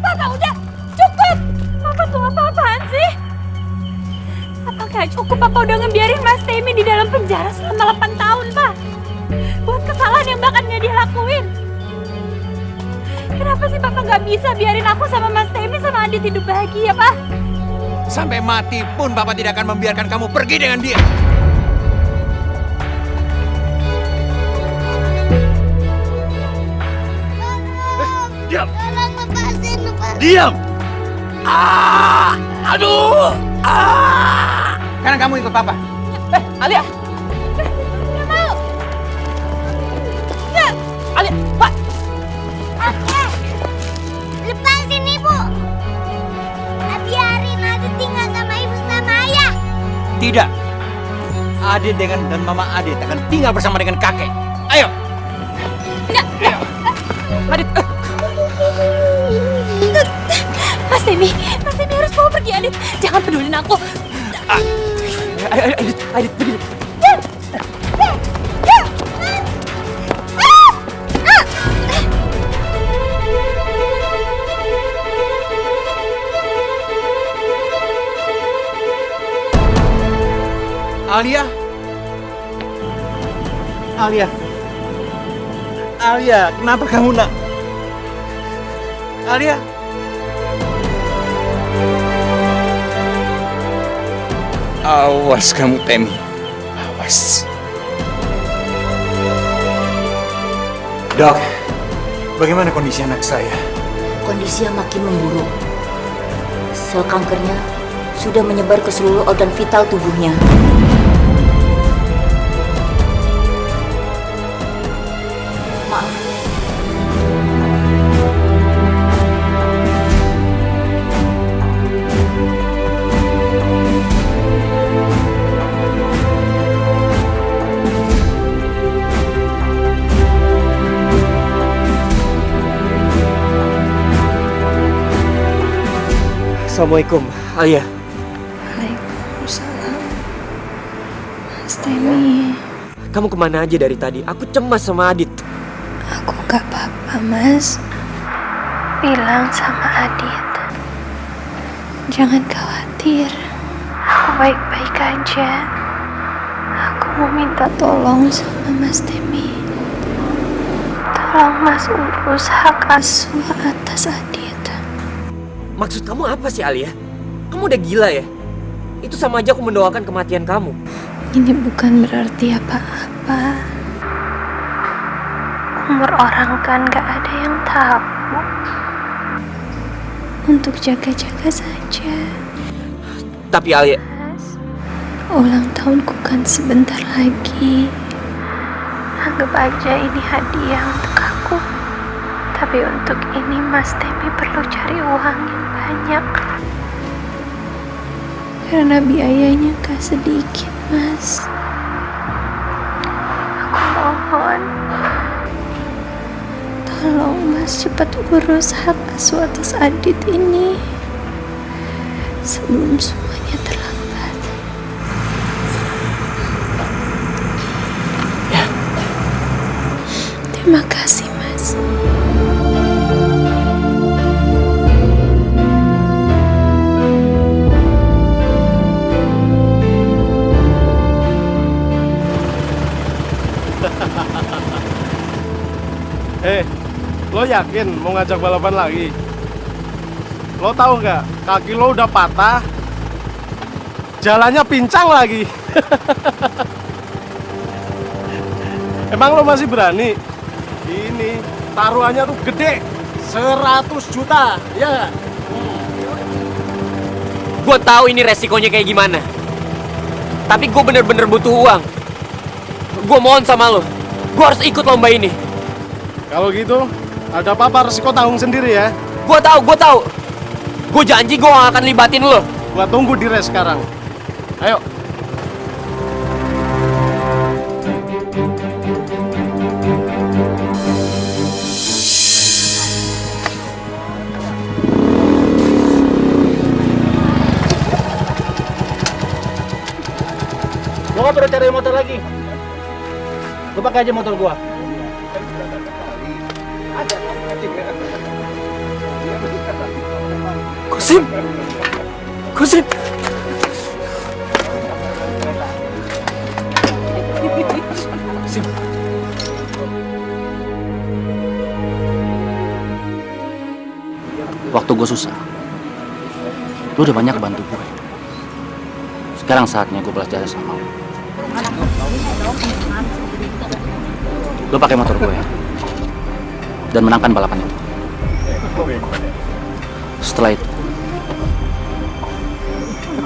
Papa, udah cukup. Papa tuh apa-apaan sih? Apa gak cukup Papa udah ngebiarin Mas Temi di dalam penjara selama 8 tahun, Pak? Buat kesalahan yang bahkan gak dia lakuin. Kenapa sih Papa gak bisa biarin aku sama Mas Temi sama Adit hidup bahagia, Pak? Sampai mati pun Bapak tidak akan membiarkan kamu pergi dengan dia. Diam! Diam! Aduh! Sekarang kamu ikut Papa. Alia! Gak mau! Alia! Pak! Lepasin ibu. Biarin Adit tinggal sama ibu sama ayah. Tidak. Adit dan Mama Adit akan tinggal bersama dengan kakek. Ayo! Enggak! Adit! Mas Temi harus bawa pergi Adit. Jangan pedulin aku. Adit, begini. Alia, kenapa kamu nak? Alia. Awas kamu, Temi. Awas. Dok, bagaimana kondisi anak saya? Kondisinya makin memburuk. Sel kankernya sudah menyebar ke seluruh organ vital tubuhnya. Maaf. Assalamualaikum, Alia. Waalaikumsalam. Mas Temi. Kamu kemana aja dari tadi? Aku cemas sama Adit. Aku gak apa-apa, Mas. Bilang sama Adit. Jangan khawatir. Aku baik-baik aja. Aku mau minta tolong sama Mas Temi. Tolong Mas urus hak asuh atas Adit. Maksud kamu apa sih, Alia? Kamu udah gila ya? Itu sama aja aku mendoakan kematian kamu. Ini bukan berarti apa-apa. Umur orang kan gak ada yang tahu. Untuk jaga-jaga saja. Tapi Alia... Ulang tahunku kan sebentar lagi. Anggap aja ini hadiah untuk aku. Tapi untuk ini Mas Temi perlu cari uang yang banyak. Karena biayanya gak sedikit, Mas. Aku mohon, tolong Mas cepat urus hak asuh atas Adit ini sebelum semuanya terlambat. Ya. Terima kasih, Mas. Lo yakin mau ngajak balapan lagi? Lo tahu nggak, kaki lo udah patah, jalannya pincang lagi. Emang lo masih berani? Ini taruhannya tuh gede, 100 juta, ya nggak? Gue tahu ini resikonya kayak gimana. Tapi gue bener-bener butuh uang. Gue mohon sama lo, gue harus ikut lomba ini. Kalau gitu, ada apa-apa resiko tanggung sendiri ya. Gue tahu. Gue janji gue gak akan libatin lo. Gue tunggu di race sekarang. Ayo. Bokap udah cari motor lagi. Lu pakai aja motor gua. Kosim! Kosim! Kosim! Waktu gue susah, lu udah banyak bantu gue. Sekarang saatnya gue balas jasa sama lu. Lu pakai motor gue dan menangkan balapan itu. Setelah itu,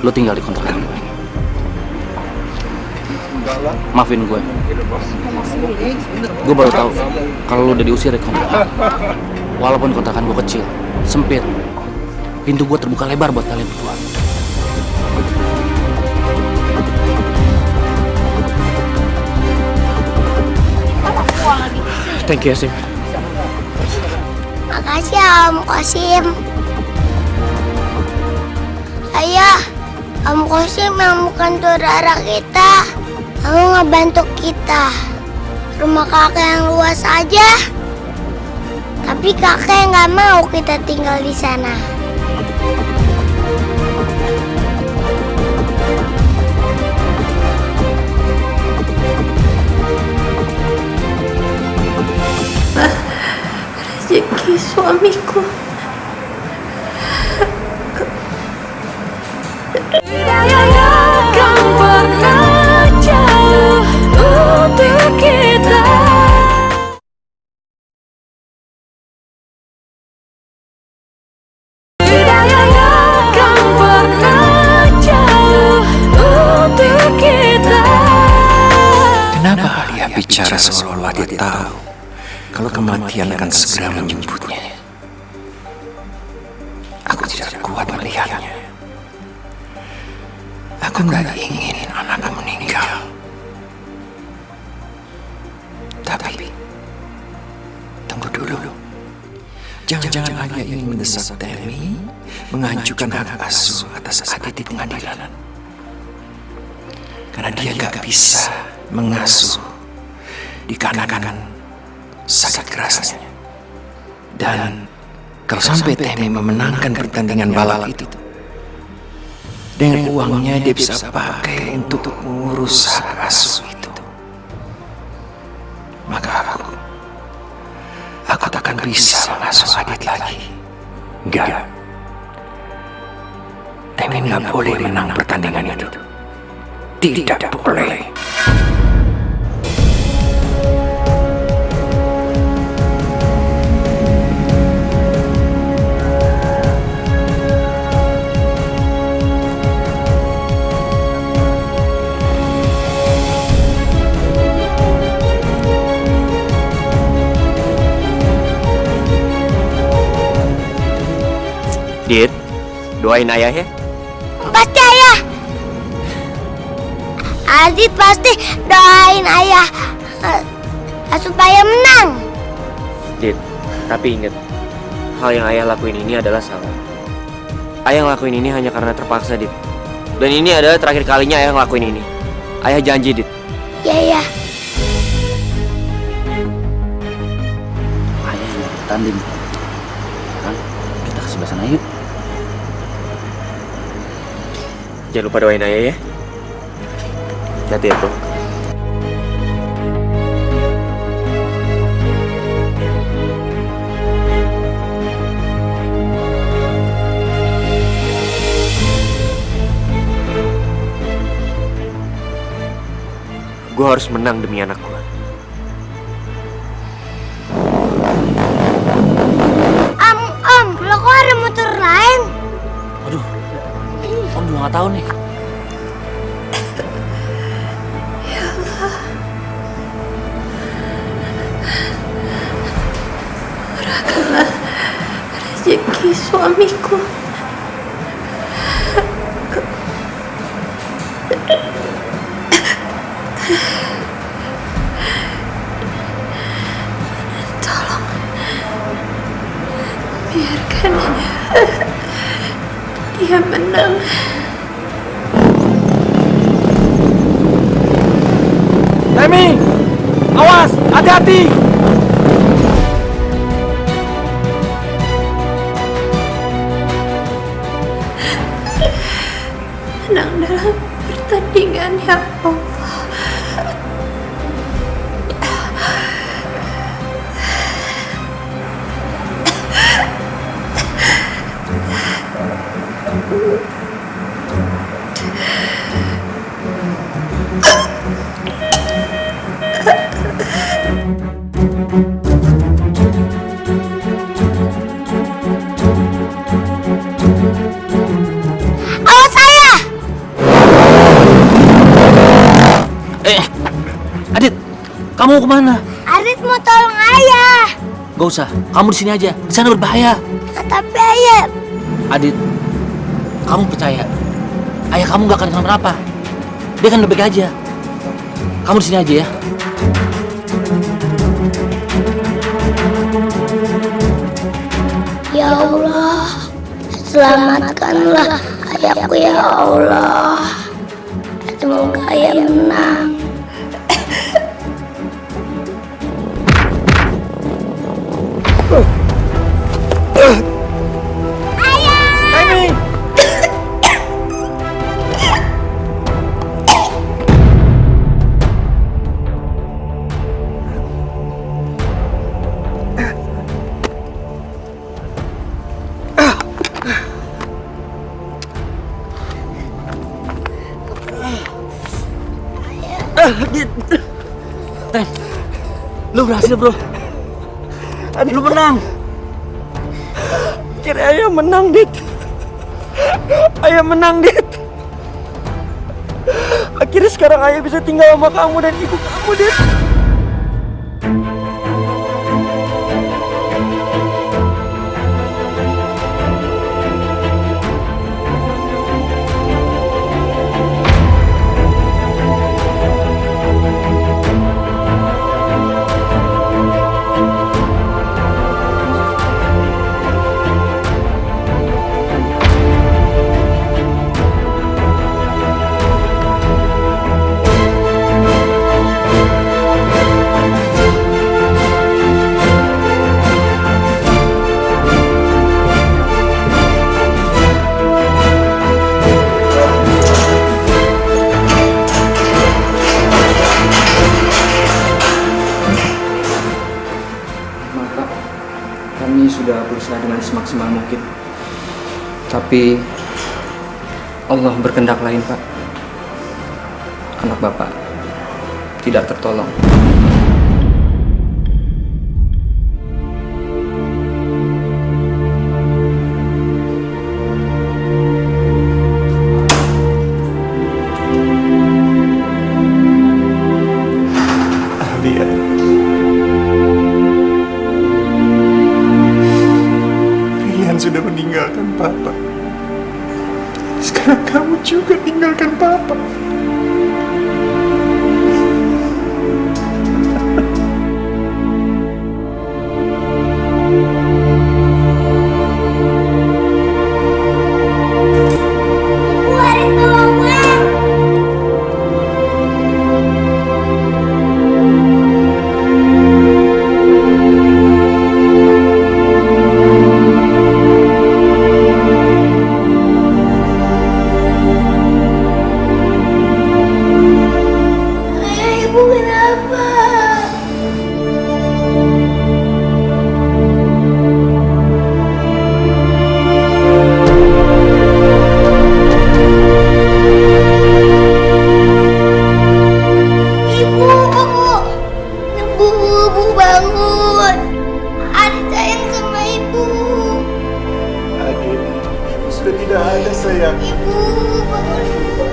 lu tinggal di kontrakan gue. Maafin gue. Gue baru tahu kalau lu udah diusir dari kontrakan. Walaupun kontrakan gue kecil, sempit, pintu gue terbuka lebar buat kalian berdua. Thank you, Sim. Makasih Om Kosim. Ayah, Om Kosim yang bukan saudara kita, kamu ngebantu kita. Rumah kakek yang luas aja, tapi kakek nggak mau kita tinggal di sana. Rezeki suamiku. Kenapa dia bicara seolah-olah dia tahu kalau kematian akan segera menjemputnya? Aku tidak kuat melihatnya. Aku nggak ingin anakku meninggal. Tapi, tunggu dulu. Jangan-jangan ayah ingin mendesak Temi mengajukan hak asuh atas Adit di pengadilan. Karena dia nggak bisa mengasuh dikarenakan sakit kerasnya. Dan kalau sampai Temi memenangkan pertandingan balap itu, dengan uangnya dia bisa pakai untuk mengurus hak asuh itu. Maka aku takkan bisa mengasuh Adit lagi. Enggak. Temi nggak boleh menang pertandingan itu. Tidak boleh. Dit, doain ayah ya. Pasti ayah. Adit pasti doain ayah supaya menang. Dit, tapi ingat, hal yang ayah lakuin ini adalah salah. Ayah ngelakuin ini hanya karena terpaksa, Dit. Dan ini adalah terakhir kalinya ayah ngelakuin ini. Ayah janji, Dit. Iya, iya. Ayah yang bertanding. Kan? Kita ke sebelah sana yuk. Jangan lupa doain ayah ya. Hati-hati ya, bro. Gue harus menang demi anak gue. Om, lo kok ada motor lain? Aduh, Om juga nggak tahu nih. Ya Allah, murahkanlah rezeki suamiku. Tolong biarkan dia menang. Temi, awas, hati-hati. Menang dalam pertandingan ya Allah. Awas saya! Adit, kamu mau kemana? Adit mau tolong ayah. Gak usah, kamu di sini aja. Di sana berbahaya. Tapi ayah, Adit, kamu percaya? Ayah kamu gak akan kenapa-napa. Dia kan baik aja. Kamu di sini aja ya. ya Allah, selamatkanlah ayahku ya Allah. Semoga ayah menang. Ten, lu berhasil bro. Lu menang. Kira ayah menang, Dit. Ayah menang, Dit. Akhirnya sekarang ayah bisa tinggal sama kamu dan ibu kamu, Dit. Kami sudah berusaha dengan semaksimal mungkin. Tapi Allah berkehendak lain, Pak. Anak Bapak tidak tertolong. Alia, Rian sudah meninggalkan Papa. Sekarang kamu juga tinggalkan Papa. Sudah tidak ada sayang. Ibu, bangun ibu.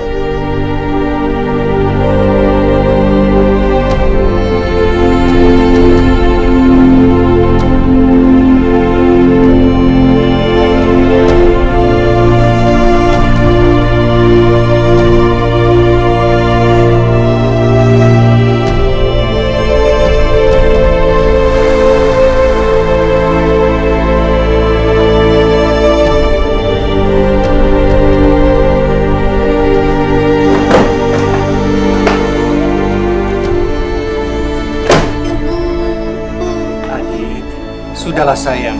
Sudahlah sayang.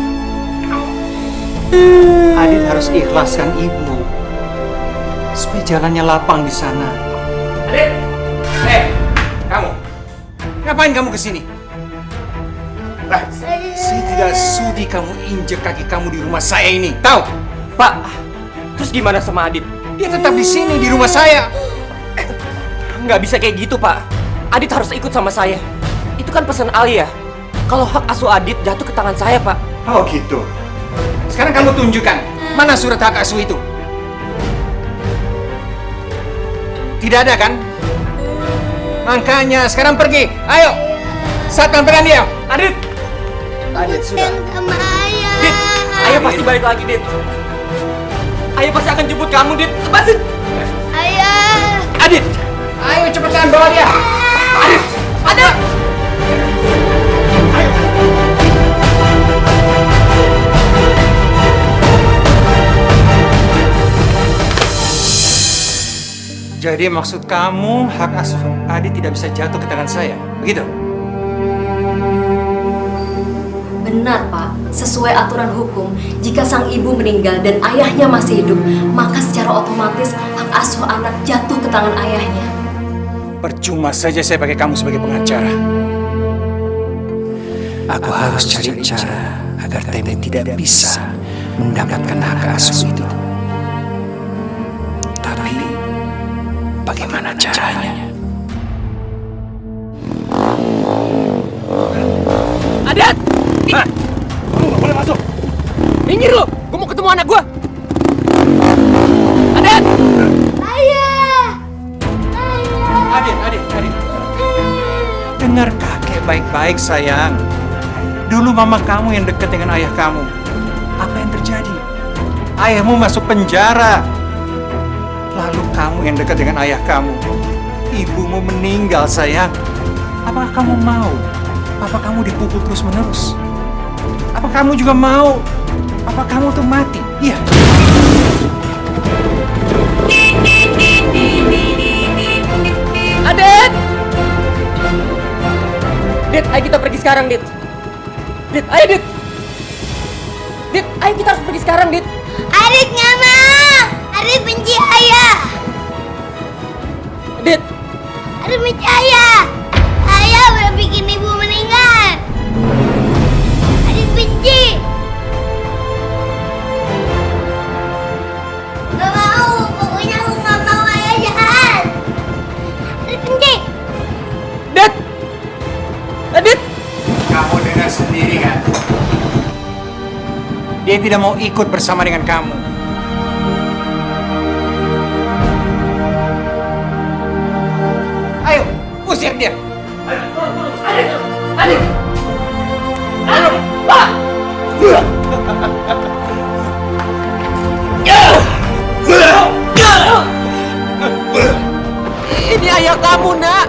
Adit harus ikhlaskan ibu supaya jalannya lapang di sana. Adit, kamu, ngapain kamu kesini? Saya tidak sudi kamu injek kaki kamu di rumah saya ini, tahu? Pak, terus gimana sama Adit? Dia tetap di sini di rumah saya. Nggak bisa kayak gitu, Pak. Adit harus ikut sama saya. Itu kan pesan Alia. Kalau hak asuh Adit jatuh ke tangan saya, Pak. Oh gitu. Sekarang kamu tunjukkan mana surat hak asuh itu. Tidak ada kan? Makanya sekarang pergi. Ayo. Satpam pegang dia. Adit. Adit sudah. Sama ayah. Dit, ayah pasti balik lagi, Dit. Ayah pasti akan jemput kamu, Dit. Pasti. Ayah. Adit. Ayo cepetan bawa dia. Adit. Adit. Jadi maksud kamu hak asuh Adit tidak bisa jatuh ke tangan saya, begitu? Benar, Pak. Sesuai aturan hukum, jika sang ibu meninggal dan ayahnya masih hidup, maka secara otomatis hak asuh anak jatuh ke tangan ayahnya. Percuma saja saya pakai kamu sebagai pengacara. Aku harus cari cara agar Temi tidak bisa mendapatkan hak asuh itu. Tapi bagaimana caranya? Adit! Lu gak boleh masuk. Minggir lu, gue mau ketemu anak gue. Adit! Ayah. Adit. Dengar kakek baik-baik sayang. Dulu mama kamu yang dekat dengan ayah kamu. Apa yang terjadi? Ayahmu masuk penjara. Lalu kamu yang dekat dengan ayah kamu. Ibumu meninggal sayang. Apakah kamu mau papa kamu dipukul terus-menerus? Apa kamu juga mau papa kamu tuh mati? Iya. Adit! Dit, ayo kita pergi sekarang, Dit. Dit, ayo, Dit. Dit, ayo kita harus pergi sekarang, Dit. Adit nggak mau. Adit benci ayah. Dit. Adit benci ayah. Ayah udah bikin ibu meninggal. Adit benci. Gak mau. Pokoknya aku nggak mau ayah jahat. Adit benci. Dit. Adit. Kamu dengar sendiri kan? Dia tidak mau ikut bersama dengan kamu. Ayo, usir dia. Adit. Ayo, Pak. Ini ayah kamu, Nak.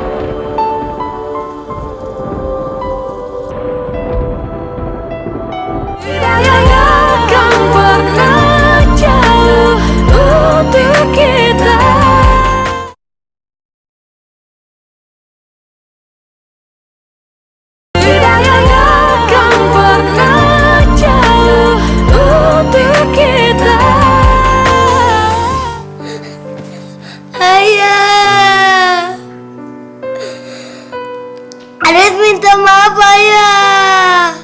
Ayah. Adit minta maaf ayah.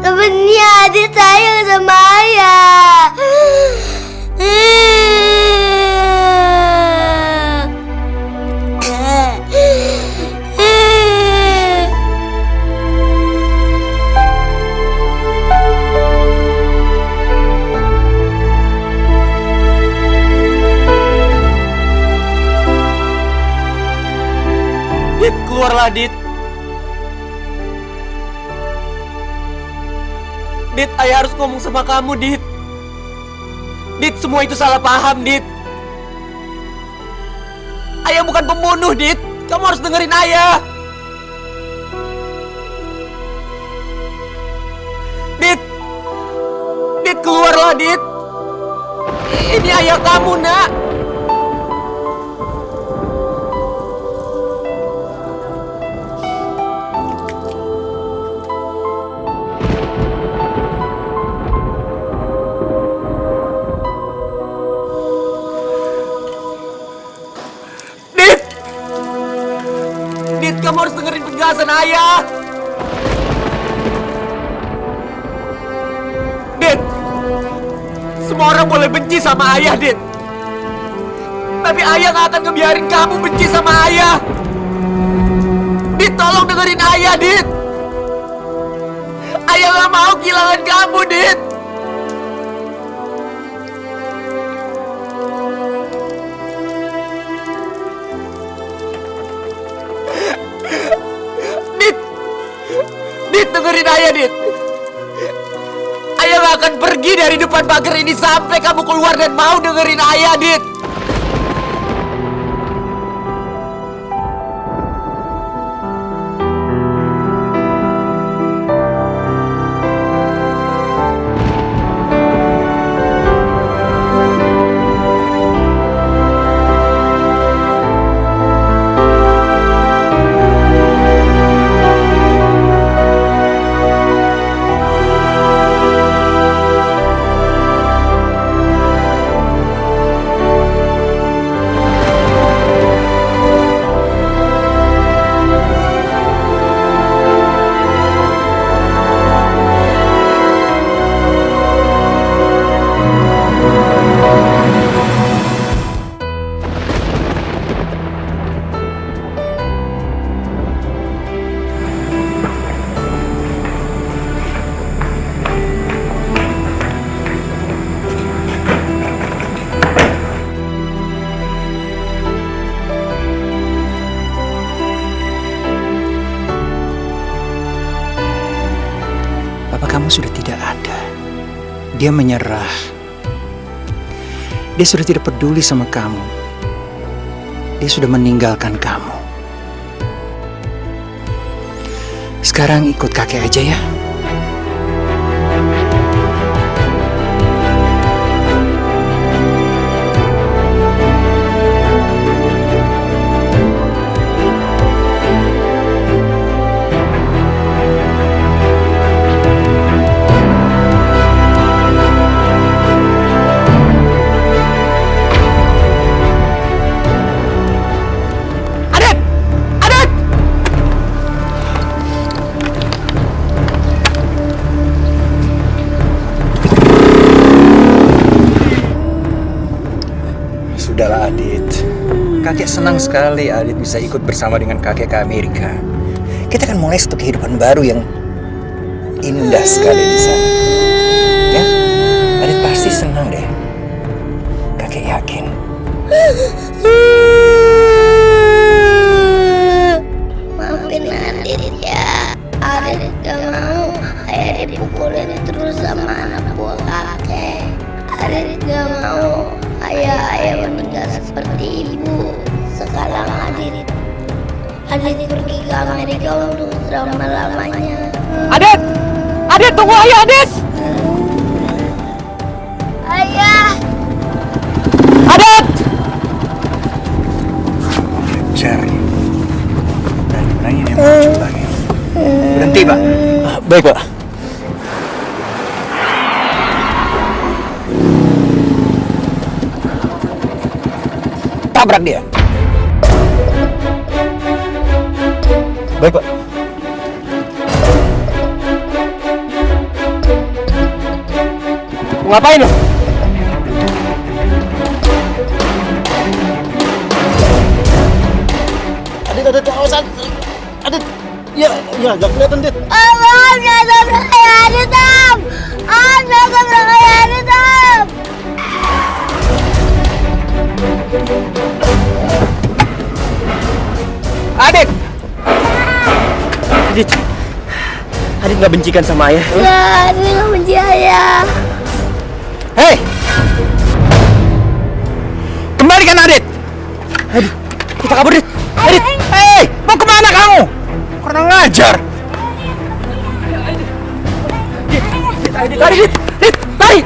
Sebenarnya Adit sayang sama ayah. Dit, keluarlah, Dit. Dit, ayah harus ngomong sama kamu, Dit. Dit, semua itu salah paham, Dit. Ayah bukan pembunuh, Dit. Kamu harus dengerin ayah. Dit. Dit, keluarlah, Dit. Ini ayah kamu, Nak. kamu harus dengerin penjelasan ayah. Dit, semua orang boleh benci sama ayah, Dit. Tapi ayah gak akan ngebiarin kamu benci sama ayah. Dit, tolong dengerin ayah, Dit. Ayah gak mau kehilangan kamu, Dit. Dit, dengerin ayah, Dit. Ayah gak akan pergi dari depan pagar ini sampai kamu keluar dan mau dengerin ayah, Dit. Kamu sudah tidak ada. Dia menyerah. Dia sudah tidak peduli sama kamu. Dia sudah meninggalkan kamu. Sekarang ikut kakek aja ya. Sudahlah Adit, kakek senang sekali Adit bisa ikut bersama dengan kakek ke Amerika. Kita akan mulai satu kehidupan baru yang indah sekali di sana. Ya, Adit pasti senang deh. Kakek yakin. Maafin Adit ya. Adit gak mau ayah dipukulin terus sama anak buah kakek. Adit gak mau ayah meninggal seperti ibu. Sekarang Adit pergi ke Amerika untuk selama-lamanya. Adit, tunggu ayah, Adit. Ayah. Adit. Cari. Berani dia muncul lagi. Berhenti, Pak. Baik, Pak. Tabrak dia. Baik, Pak. Ngapain lo? Adit, awasan. Adit, ya, gak kelihatan, Dit. Om, jangan tabrak ayah Adit, Om. Om, jangan tabrak ayah Adit, Om. Adit! Adit gak bencikan sama ayah? Enggak, Adit gak benci ayah. Hei! Kembalikan Adit! Adit, kita kabur, Adit! Adit! Hei! Mau kemana kamu? Kurang ngajar! Adit, lari, Adit! Lari!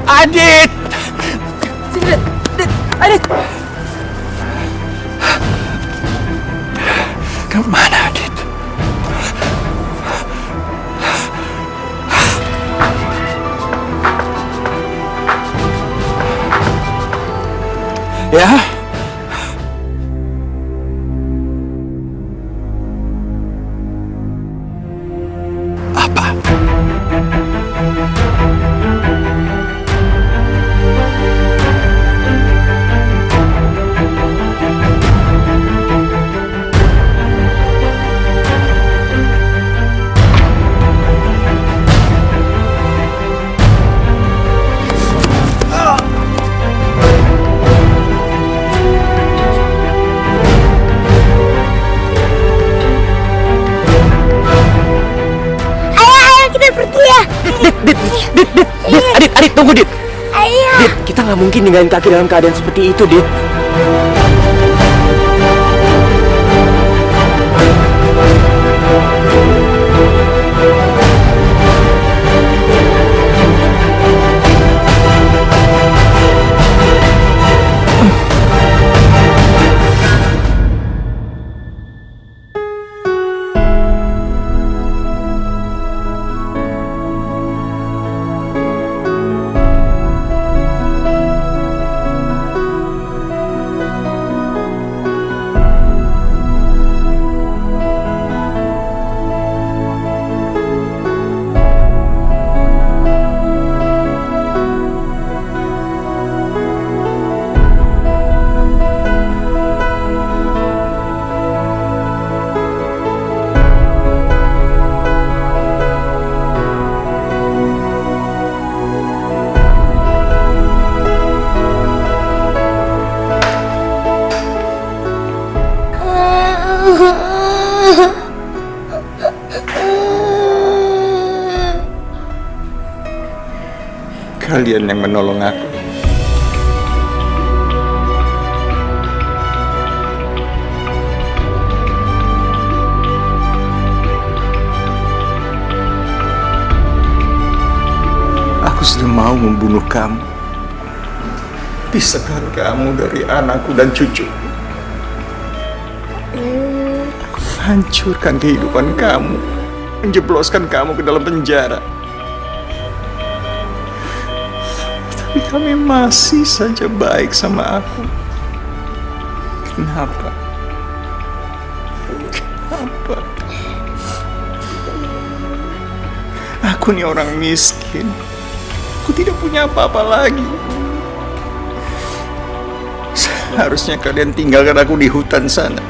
Adit! Sini, Adit! Kemana Adit? Ya. Apa? Adit, tunggu Dit. Ayah. Dit, kita nggak mungkin ninggalin Kaki dalam keadaan seperti itu, Dit. Kalian yang menolong aku. Aku sudah mau membunuh kamu. Pisahkan kamu dari anakku dan cucu. Aku hancurkan kehidupan kamu. Menjebloskan kamu ke dalam penjara. Tapi kami masih saja baik sama aku. Kenapa? Kenapa? Aku nih orang miskin. Aku tidak punya apa-apa lagi. Seharusnya kalian tinggalkan aku di hutan sana.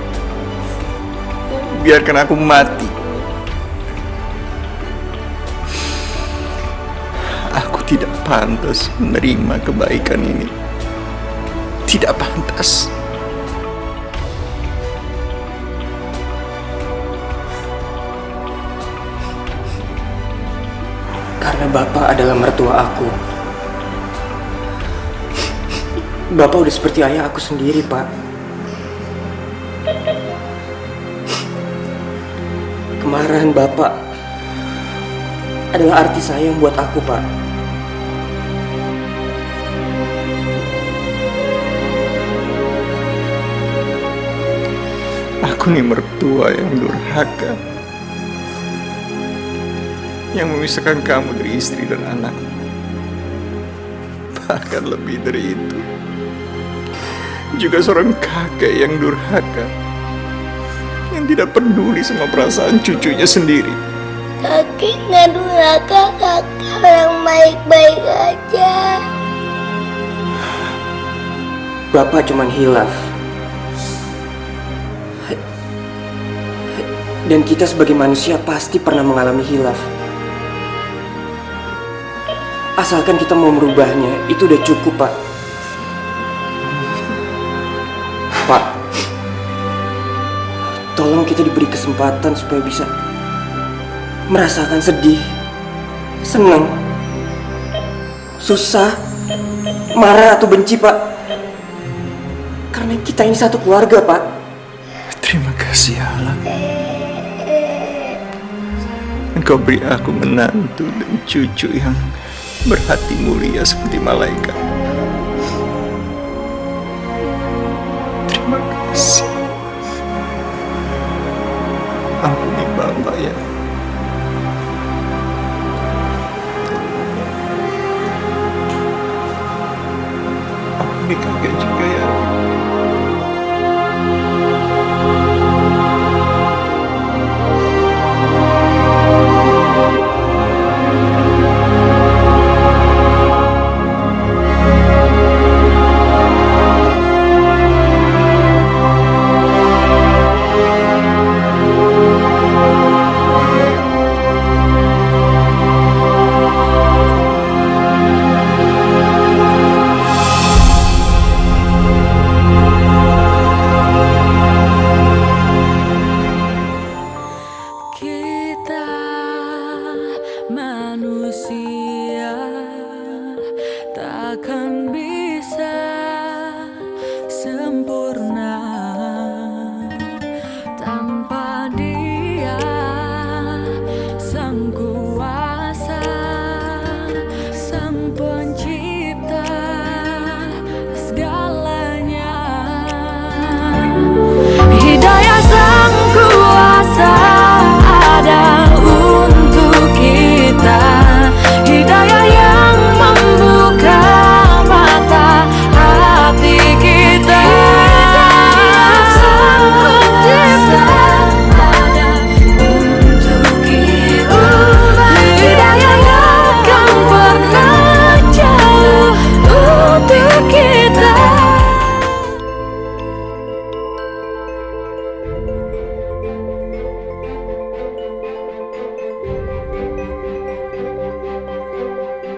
Biarkan aku mati. Aku tidak pantas menerima kebaikan ini. Tidak pantas. Karena Bapak adalah mertua aku. Bapak udah seperti ayah aku sendiri, Pak. Kemarahan Bapak adalah arti sayang buat aku, Pak. Aku nih mertua yang durhaka, yang memisahkan kamu dari istri dan anak. Bahkan lebih dari itu, juga seorang kakek yang durhaka, yang tidak peduli sama perasaan cucunya sendiri. Kakek nggak durhaka, kakak yang baik-baik aja. Bapak cuman hilaf. Dan kita sebagai manusia pasti pernah mengalami hilaf. Asalkan kita mau merubahnya, itu udah cukup, Pak. Pak, tolong kita diberi kesempatan supaya bisa merasakan sedih, senang, susah, marah atau benci, Pak. Karena kita ini satu keluarga, Pak. Terima kasih Allah. Engkau beri aku menantu dan cucu yang berhati mulia seperti malaikat. Terima kasih. Ampuni Bapak ya. Ampuni kakek juga ya. akan